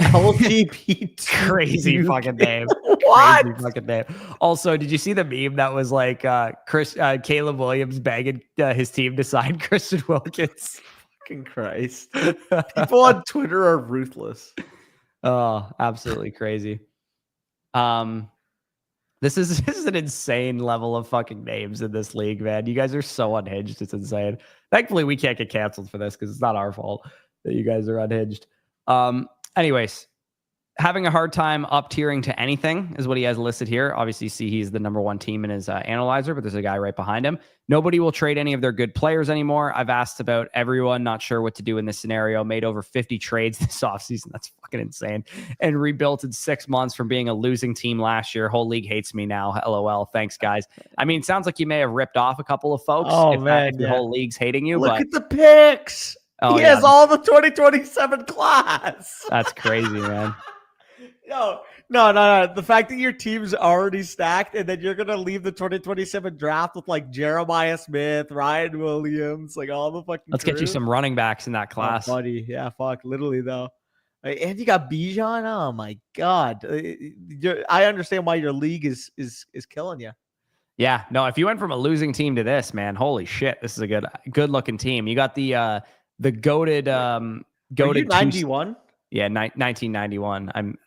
LGBT. Crazy fucking name. What? Crazy fucking name. Also, did you see the meme that was like Caleb Williams begging his team to sign Christian Wilkins? Fucking Christ. People on Twitter are ruthless. Oh, absolutely crazy. This is an insane level of fucking names in this league, man. You guys are so unhinged. It's insane. Thankfully, we can't get canceled for this because it's not our fault that you guys are unhinged. Anyways, having a hard time up tiering to anything is what he has listed here. Obviously, see he's the number one team in his analyzer, but there's a guy right behind him. Nobody will trade any of their good players anymore. I've asked about everyone, not sure what to do in this scenario. Made over 50 trades this offseason. That's fucking insane. And rebuilt in 6 months from being a losing team last year. Whole league hates me now. LOL. Thanks, guys. I mean, it sounds like you may have ripped off a couple of folks. Oh, if the whole league's hating you. Look at the picks. Oh, he has all the 2027 class. That's crazy, man. No. The fact that your team's already stacked and then you're going to leave the 2027 draft with like Jeremiah Smith, Ryan Williams, like all the fucking Let's get you some running backs in that class. Oh, buddy. Yeah, fuck. Literally, though. And you got Bijan. Oh, my God. I understand why your league is killing you. Yeah. No, if you went from a losing team to this, man, holy shit. This is a good looking team. You got the goated 91? Yeah, 1991. I'm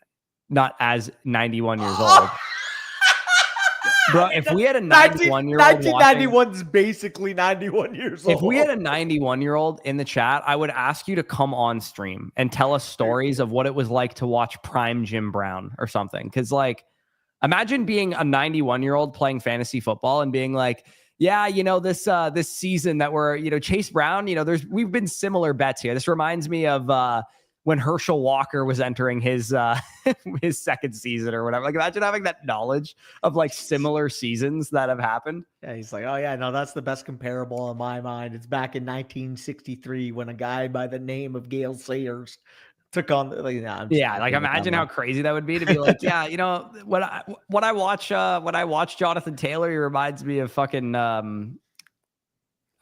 not as 91 years old. Bro, if we had a 91-year-old 1991's basically 91 years old. If we had a 91-year-old in the chat, I would ask you to come on stream and tell us stories of what it was like to watch prime Jim Brown or something. Because, like, imagine being a 91-year-old playing fantasy football and being like, yeah, this season that we're, Chase Brown, we've been similar bets here. This reminds me of when Herschel Walker was entering his his second season or whatever. Like, imagine having that knowledge of like similar seasons that have happened. Yeah, he's like, oh yeah, no, that's the best comparable in my mind. It's back in 1963 when a guy by the name of Gale Sayers took on imagine how crazy that would be to be like, yeah, when I watch Jonathan Taylor, he reminds me of fucking I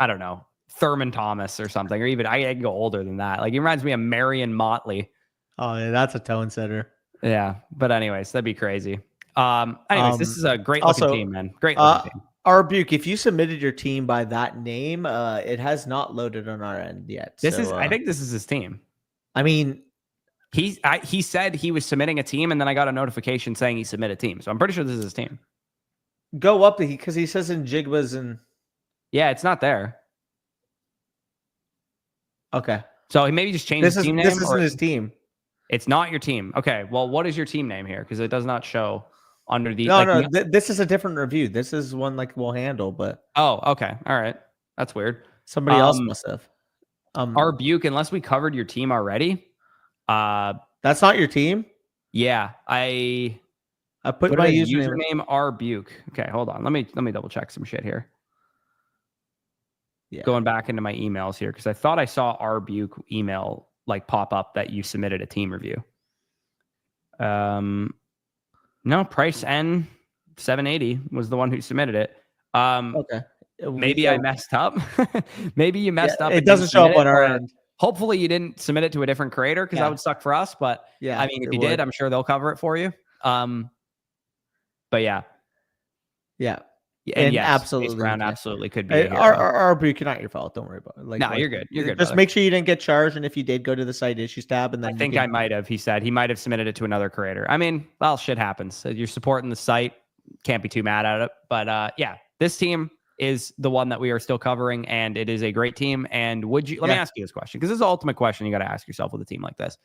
don't know, Thurman Thomas or something, or even I can go older than that. Like, he reminds me of Marion Motley. Oh yeah, that's a tone setter. Yeah, but anyways, that'd be crazy. This is a great looking team, man. Great looking team. Arbuke, if you submitted your team by that name, it has not loaded on our end yet. I think this is his team. I mean, he said he was submitting a team, and then I got a notification saying he submitted a team. So I'm pretty sure this is his team. Go up because he says in Jigba's and yeah, it's not there. Okay, so he maybe just changed his team name. This isn't his team. It's not your team. Okay, well, what is your team name here? Because it does not show under the. This is a different review. This is one like we'll handle, but oh, okay, all right, that's weird. Somebody else must have. Arbuke, unless we covered your team already. That's not your team. Yeah, I put my username Arbuke. Okay, hold on. Let me double check some shit here. Yeah. Going back into my emails here because I thought I saw Arbuke email like pop up that you submitted a team review. No, Price N 780 was the one who submitted it. Okay. Maybe I messed up. Maybe you messed up. It doesn't show up on our end. Hopefully you didn't submit it to a different creator because that would suck for us. But yeah, I mean, if you did, I'm sure they'll cover it for you. But yeah. Yeah. And yes, absolutely, Brown absolutely could be. Our not your fault. Don't worry about it. No, you're good. You're good. Just make sure you didn't get charged, and if you did, go to the site issues tab, and then I think I might have. He said he might have submitted it to another creator. I mean, well, shit happens. You're supporting the site, can't be too mad at it. But yeah, this team is the one that we are still covering, and it is a great team. And would you? Let me ask you this question because this is the ultimate question you got to ask yourself with a team like this.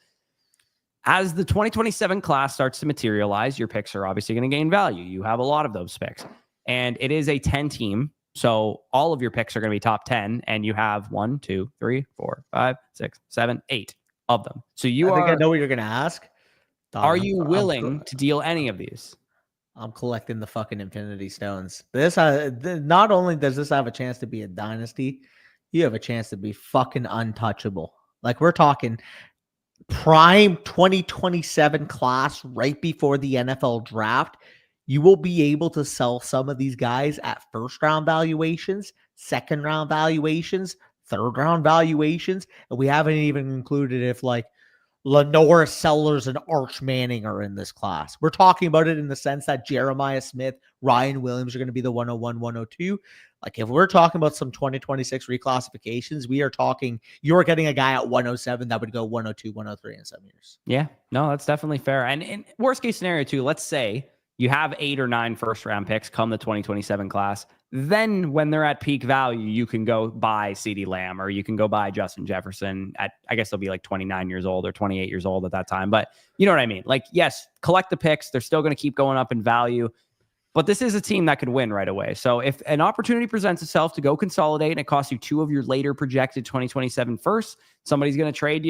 As the 2027 class starts to materialize, your picks are obviously going to gain value. You have a lot of those picks. And it is a 10-team So all of your picks are going to be top 10, and you have 1, 2, 3, 4, 5, 6, 7, 8 of them. So I think I know what you're going to ask. Are you willing to deal any of these? I'm collecting the fucking Infinity Stones. Not only does this have a chance to be a dynasty, you have a chance to be fucking untouchable. Like, we're talking prime 2027 class right before the NFL draft. You will be able to sell some of these guys at first round valuations, second round valuations, third round valuations. And we haven't even included if like Lenore Sellers and Arch Manning are in this class. We're talking about it in the sense that Jeremiah Smith, Ryan Williams are going to be the 101, 102. Like, if we're talking about some 2026 reclassifications, we are talking, you're getting a guy at 107 that would go 102, 103 in some years. Yeah, no, that's definitely fair. And in worst case scenario too, let's say you have 8 or 9 first round picks come the 2027 class. Then when they're at peak value, you can go buy CeeDee Lamb, or you can go buy Justin Jefferson at, I guess they'll be like 29 years old or 28 years old at that time. But you know what I mean? Like, yes, collect the picks. They're still going to keep going up in value. But this is a team that could win right away. So if an opportunity presents itself to go consolidate and it costs you 2 of your later projected 2027 first, somebody's going to trade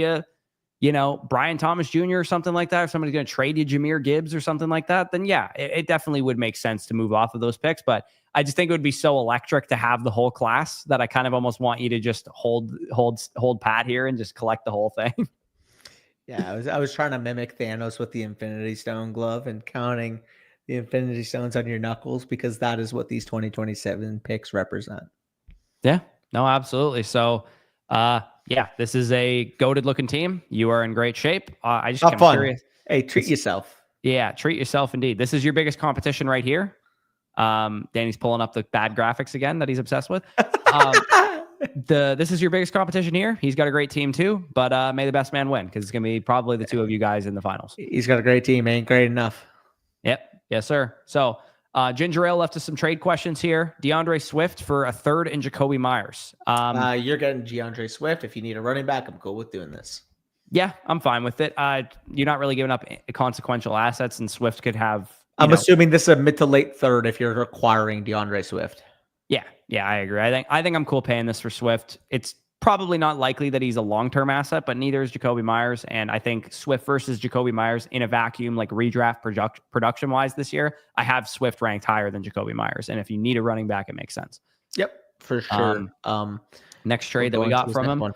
you know, Brian Thomas Jr. or something like that, if somebody's going to trade you Jahmyr Gibbs or something like that, then yeah, it definitely would make sense to move off of those picks. But I just think it would be so electric to have the whole class that I kind of almost want you to just hold pat here and just collect the whole thing. Yeah, I was trying to mimic Thanos with the Infinity Stone glove and counting the Infinity Stones on your knuckles, because that is what these 2027 picks represent. Yeah, no, absolutely. So, yeah, this is a goated looking team. You are in great shape. I just am curious. Hey, treat yourself. Yeah, treat yourself indeed. This is your biggest competition right here. Danny's pulling up the bad graphics again that he's obsessed with. This is your biggest competition here. He's got a great team too, but may the best man win, because it's gonna be probably the 2 of you guys in the finals. He's got a great team. Ain't great enough. Yep. Yes, sir. So Ginger Ale left us some trade questions here. DeAndre Swift for a third and Jacoby Myers. You're getting DeAndre Swift. If you need a running back, I'm cool with doing this. Yeah, I'm fine with it. You're not really giving up consequential assets, and Swift could have. I'm assuming this is a mid to late third if you're acquiring DeAndre Swift. Yeah, I agree. I think I'm cool paying this for Swift. It's probably not likely that he's a long-term asset, but neither is Jacoby Myers. And I think Swift versus Jacoby Myers in a vacuum, like redraft production-wise this year, I have Swift ranked higher than Jacoby Myers. And if you need a running back, it makes sense. Yep, for sure. Next trade that we got from him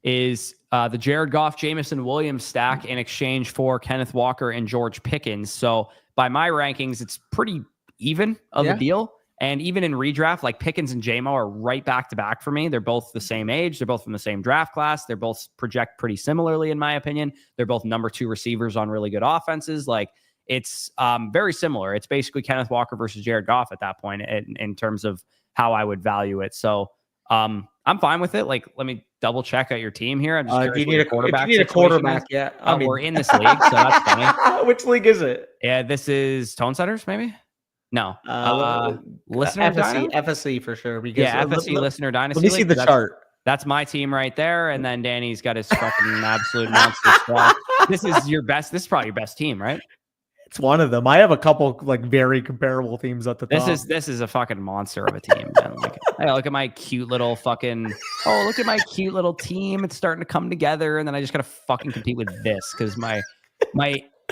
is the Jared Goff, Jameson Williams stack in exchange for Kenneth Walker and George Pickens. So by my rankings, it's pretty even of a deal. And even in redraft, like Pickens and JMO are right back to back for me. They're both the same age. They're both from the same draft class. They're both project pretty similarly, in my opinion. They're both number 2 receivers on really good offenses. Like, it's very similar. It's basically Kenneth Walker versus Jared Goff at that point in terms of how I would value it. So I'm fine with it. Like, let me double check out your team here. I'm just if you need a quarterback, yeah. We're in this league, so that's funny. Which league is it? Yeah, this is Tone Setters, maybe. No, listener FSC for sure. Because FSC listener dynasty. Let me see the chart. That's my team right there, and then Danny's got his fucking absolute monster squad. This is your best. This is probably your best team, right? It's one of them. I have a couple like very comparable teams at the top. This is a fucking monster of a team, man. Like, hey, look at my cute little fucking. Oh, look at my cute little team. It's starting to come together, and then I just gotta fucking compete with this because my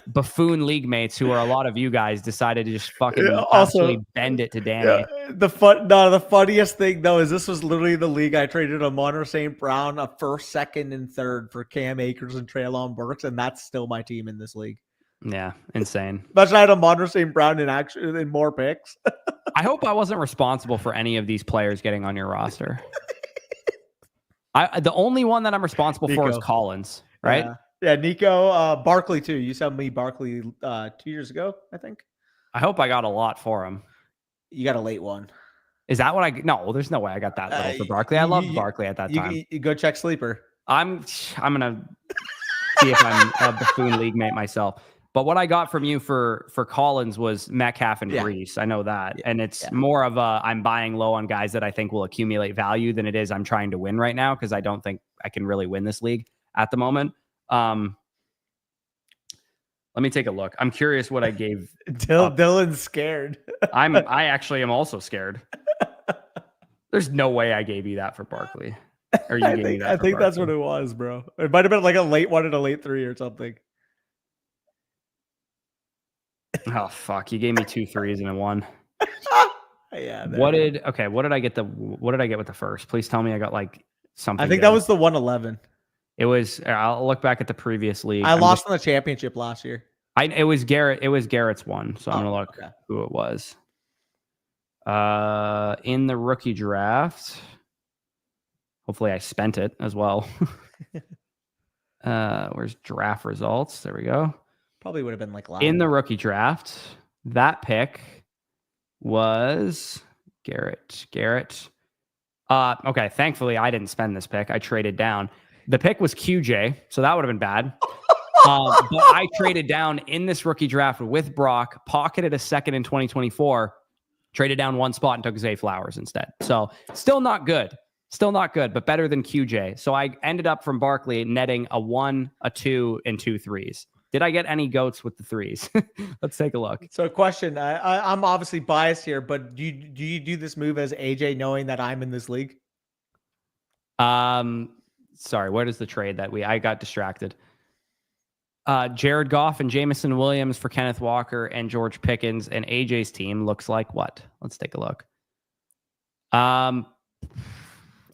buffoon league mates, who are a lot of you guys, decided to just fucking absolutely bend it to Danny. Yeah, the funniest thing though is this was literally the league I traded Amon St. Brown, a first, second, and third for Cam Akers and Treylon Burks, and that's still my team in this league. Yeah, insane. Imagine I had Amon St. Brown in more picks. I hope I wasn't responsible for any of these players getting on your roster. The only one that I'm responsible for is Collins, right? Yeah, Nico, Barkley too. You sent me Barkley 2 years ago, I think. I hope I got a lot for him. You got a late one. Is that what I? No, there's no way I got that little for Barkley. I loved Barkley at that time. You go check Sleeper. I'm gonna see if I'm a buffoon league mate myself. But what I got from you for Collins was Metcalf and Reese. I know that, and it's more of a I'm buying low on guys that I think will accumulate value than it is I'm trying to win right now, because I don't think I can really win this league at the moment. Let me take a look. I'm curious what I gave. Dylan's scared. I actually am also scared. There's no way I gave you that for Barkley. Or you gave me that. I think that's what it was, bro. It might have been like a late 1 and a late 3 or something. Oh fuck! You gave me 2 3s and a 1. Yeah. What did I get with the first? Please tell me I got like something. I think that was the 111. It was. I'll look back at the previous league. I lost in the championship last year. It was Garrett. It was Garrett's one. So I'm gonna look who it was. In the rookie draft. Hopefully I spent it as well. Where's draft results? There we go. Probably would have been like in the rookie draft. That pick was Garrett. Okay. Thankfully, I didn't spend this pick. I traded down. The pick was QJ, so that would have been bad. But I traded down in this rookie draft with Brock, pocketed a second in 2024, traded down 1 spot and took Zay Flowers instead. So still not good. But better than QJ. So I ended up from Barkley netting a 1, a 2, and 2 3s. Did I get any goats with the 3s? Let's take a look. So question, I'm obviously biased here, but do you do this move as AJ knowing that I'm in this league? Sorry, what is the trade that I got distracted? Jared Goff and Jameson Williams for Kenneth Walker and George Pickens, and AJ's team looks like what? Let's take a look.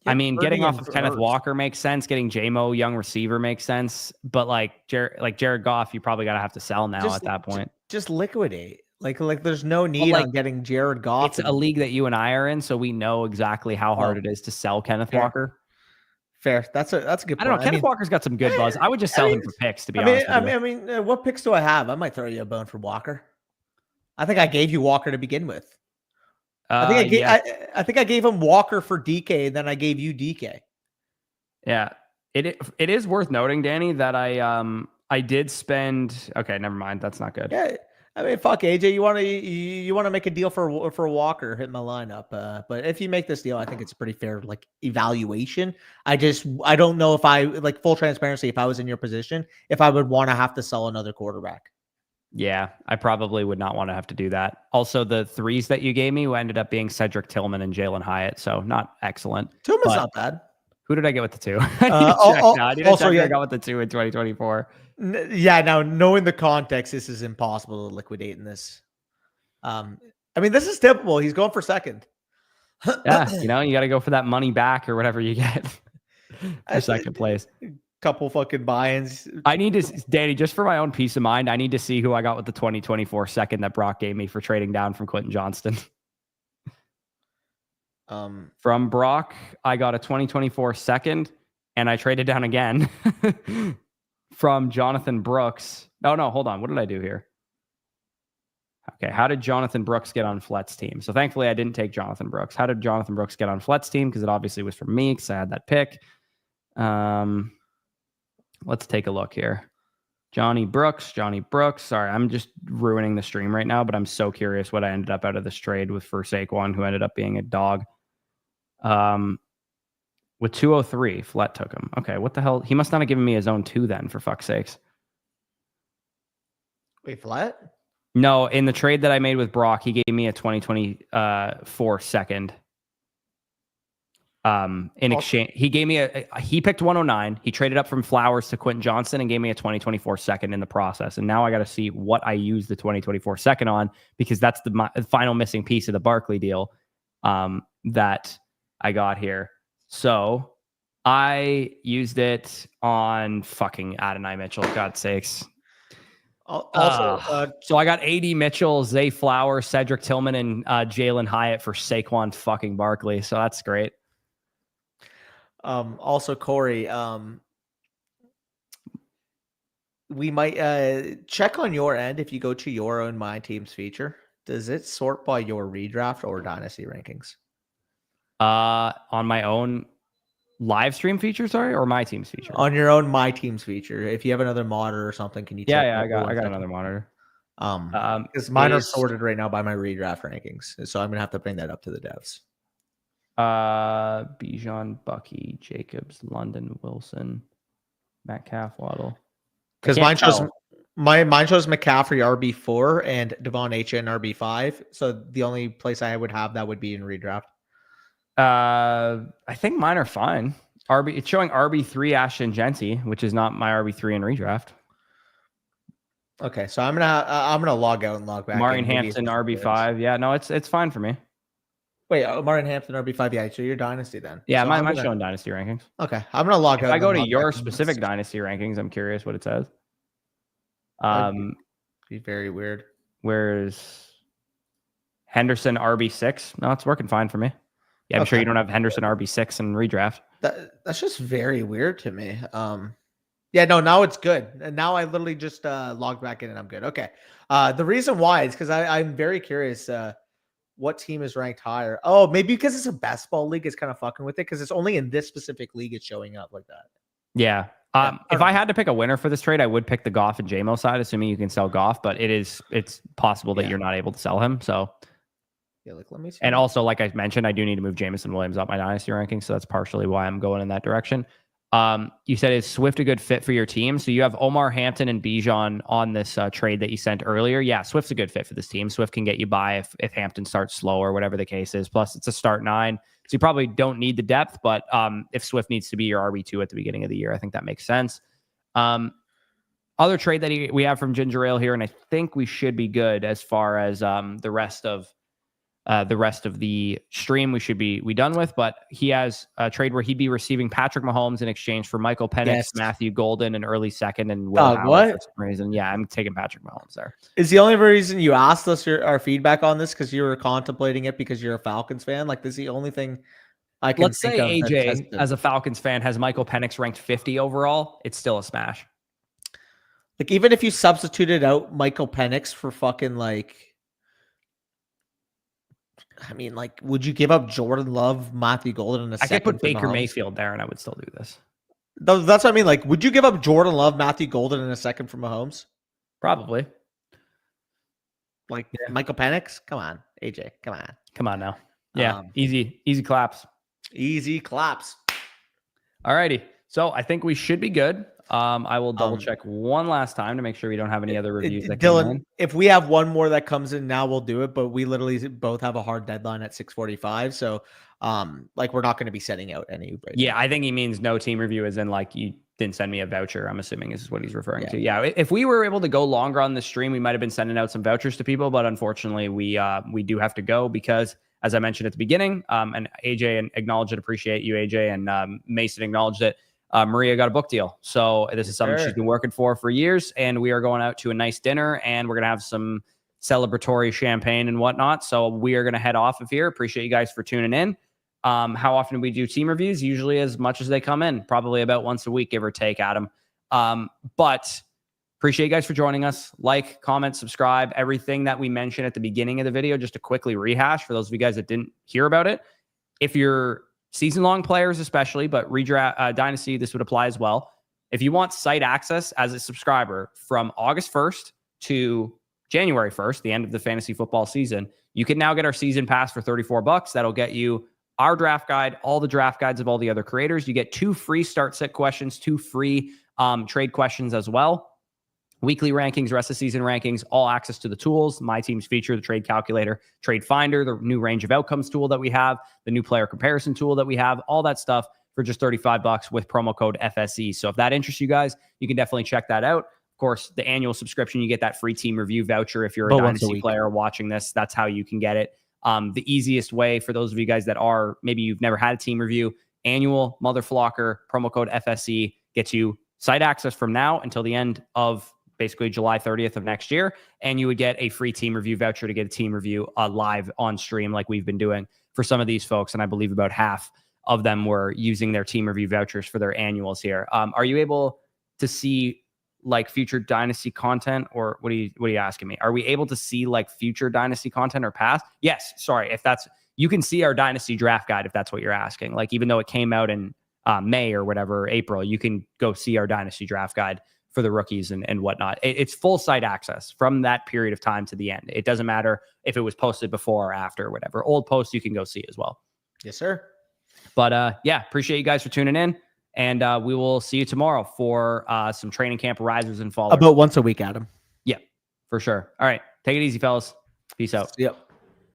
I mean, getting off of Kenneth Walker makes sense. Getting J-Mo, young receiver, makes sense. But like Jared Goff, you probably gotta have to sell now at that point. Just liquidate. Like there's no need on getting Jared Goff. It's a league that you and I are in, so we know exactly how hard it is to sell Kenneth Walker. Fair. That's a good point. I don't know. Kenneth Walker's got some good buzz. I would just sell him for picks, to be honest with you. I mean, what picks do I have? I might throw you a bone for Walker. I think I gave you Walker to begin with. I think I gave him Walker for DK, and then I gave you DK. Yeah, it is worth noting, Danny, that I did spend. Okay, never mind. That's not good. Yeah, I mean, fuck AJ. You want to make a deal for Walker? Hit my lineup. But if you make this deal, I think it's a pretty fair evaluation. I don't know if I full transparency. If I was in your position, if I would want to have to sell another quarterback. Yeah, I probably would not want to have to do that. Also, the 3s that you gave me ended up being Cedric Tillman and Jalen Hyatt, so not excellent. Tillman's not bad. Who did I get with the 2? I need to check I got with the 2 in 2024. Yeah, now knowing the context, this is impossible to liquidate in this. I mean, this is typical. He's going for second. Yeah, you got to go for that money back or whatever you get for second place. Couple fucking buy-ins. I need to, Danny, just for my own peace of mind, I need to see who I got with the 2024 second that Brock gave me for trading down from Quentin Johnston. From Brock, I got a 2024 second, and I traded down again from Jonathan Brooks. Oh, no, hold on. What did I do here? Okay, how did Jonathan Brooks get on Flett's team? So thankfully, I didn't take Jonathan Brooks. How did Jonathan Brooks get on Flett's team? Because it obviously was from me because I had that pick. Let's take a look here. Johnny Brooks. Sorry, I'm just ruining the stream right now, but I'm so curious what I ended up out of this trade with for Saquon, who ended up being a dog. With 203, Flett took him. Okay, what the hell? He must not have given me his own 2 then, for fuck's sakes. Wait, Flett? No, in the trade that I made with Brock, he gave me a 2024 second. In exchange, he gave me he picked 109. He traded up from Flowers to Quentin Johnston and gave me a 2024 second in the process. And now I got to see what I use the 2024 second on, because that's the final missing piece of the Barkley deal that I got here. So I used it on fucking Adonai Mitchell. God's sakes. Also, so I got AD Mitchell, Zay Flowers, Cedric Tillman, and Jalen Hyatt for Saquon fucking Barkley. So that's great. Also, Corey, we might check on your end. If you go to your own My Teams feature, does it sort by your redraft or dynasty rankings? On my own live stream feature, sorry, or My Teams feature? On your own My Teams feature. If you have another monitor or something, can you check? Yeah, I got another monitor. Because mine are sorted right now by my redraft rankings. So I'm gonna have to bring that up to the devs. Bijan, Bucky, Jacobs, London, Wilson, Metcalf, Waddle. Because mine shows McCaffrey RB4 and Devon Achane RB5. So the only place I would have that would be in redraft. I think mine are fine. It's showing RB3 Ashton Genty, which is not my RB3 in redraft. Okay, so I'm gonna log out and log back. Martin Hampton RB5. Yeah, no, it's fine for me. Wait, Martin Hampton RB5. Yeah, so you're Dynasty then. Yeah, so mine's showing Dynasty rankings. Okay, I'm gonna log out. If I go to your specific Dynasty rankings, I'm curious what it says. Be very weird. Where's Henderson RB6? No, it's working fine for me. Yeah, I'm sure you don't have Henderson RB6 in redraft. That's just very weird to me. Yeah, no, now it's good. And now I literally just logged back in and I'm good. Okay. The reason why is because I'm very curious what team is ranked higher. Oh, maybe because it's a basketball league, it's kind of fucking with it because it's only in this specific league it's showing up like that. Yeah. If I had to pick a winner for this trade, I would pick the Goff and JMO side, assuming you can sell Goff, but it's possible that you're not able to sell him. So yeah, let me see. And also, like I mentioned, I do need to move Jameson Williams up my Dynasty ranking, so that's partially why I'm going in that direction. You said, is Swift a good fit for your team? So you have Omar Hampton and Bijan on this trade that you sent earlier. Yeah, Swift's a good fit for this team. Swift can get you by if Hampton starts slow or whatever the case is. Plus, it's a start 9. So you probably don't need the depth, but if Swift needs to be your RB2 at the beginning of the year, I think that makes sense. Other trade that we have from Ginger Ale here, and I think we should be good as far as the rest of the stream we should be done with, but he has a trade where he'd be receiving Patrick Mahomes in exchange for Michael Penix, Matthew Golden, an early second, and Will Howard for some reason. Yeah, I'm taking Patrick Mahomes there. Is the only reason you asked us our feedback on this because you were contemplating it because you're a Falcons fan? Like, this is the only thing I can think of. Let's say AJ, as a Falcons fan, has Michael Penix ranked 50 overall. It's still a smash. Like, even if you substituted out Michael Penix for fucking like, I mean, like, would you give up Jordan Love, Matthew Golden in a second? I could put Baker Mayfield there, and I would still do this. That's what I mean. Like, would you give up Jordan Love, Matthew Golden in a second for Mahomes? Probably. Like, Michael Penix? Come on, AJ. Come on now. Yeah, easy claps. Easy claps. All righty. So I think we should be good. I will double check one last time to make sure we don't have any other reviews that Dylan, come in. If we have one more that comes in now, we'll do it. But we literally both have a hard deadline at 6:45. So, like, we're not going to be sending out any. Yeah, I think he means no team review, as in like you didn't send me a voucher. I'm assuming is what he's referring to. Yeah, if we were able to go longer on the stream, we might have been sending out some vouchers to people. But unfortunately, we do have to go because, as I mentioned at the beginning, and AJ acknowledged it, appreciate you, AJ, and Mason acknowledged it. Maria got a book deal. So this is something she's been working for years. And we are going out to a nice dinner and we're going to have some celebratory champagne and whatnot. So we are going to head off of here. Appreciate you guys for tuning in. How often do we do team reviews? Usually as much as they come in, probably about once a week, give or take, Adam. But appreciate you guys for joining us. Like, comment, subscribe, everything that we mentioned at the beginning of the video, just to quickly rehash for those of you guys that didn't hear about it. If you're season-long players especially, but redraft Dynasty, this would apply as well. If you want site access as a subscriber from August 1st to January 1st, the end of the fantasy football season, you can now get our season pass for $34. That'll get you our draft guide, all the draft guides of all the other creators. You get 2 free start-sit questions, 2 free trade questions as well. Weekly rankings, rest of season rankings, all access to the tools. My team's feature, the trade calculator, trade finder, the new range of outcomes tool that we have, the new player comparison tool that we have, all that stuff for just $35 with promo code FSE. So if that interests you guys, you can definitely check that out. Of course, the annual subscription, you get that free team review voucher. If you're a Dynasty player watching this, that's how you can get it. The easiest way for those of you guys that are, maybe you've never had a team review, annual Motherflocker, promo code FSE gets you site access from now until the end of basically July 30th of next year. And you would get a free team review voucher to get a team review live on stream like we've been doing for some of these folks. And I believe about half of them were using their team review vouchers for their annuals here. Are you able to see like future Dynasty content, or what are you asking me? Are we able to see like future Dynasty content or past? Yes. Sorry. If that's, you can see our Dynasty draft guide if that's what you're asking. Like, even though it came out in May or whatever, April, you can go see our Dynasty draft guide for the rookies and whatnot. It's full site access from that period of time to the end. It doesn't matter if it was posted before or after or whatever. Old posts you can go see as well. Yes, sir. But yeah, appreciate you guys for tuning in. And we will see you tomorrow for some training camp risers and fallers. About once a week, Adam. Yeah, for sure. All right. Take it easy, fellas. Peace out. Yep.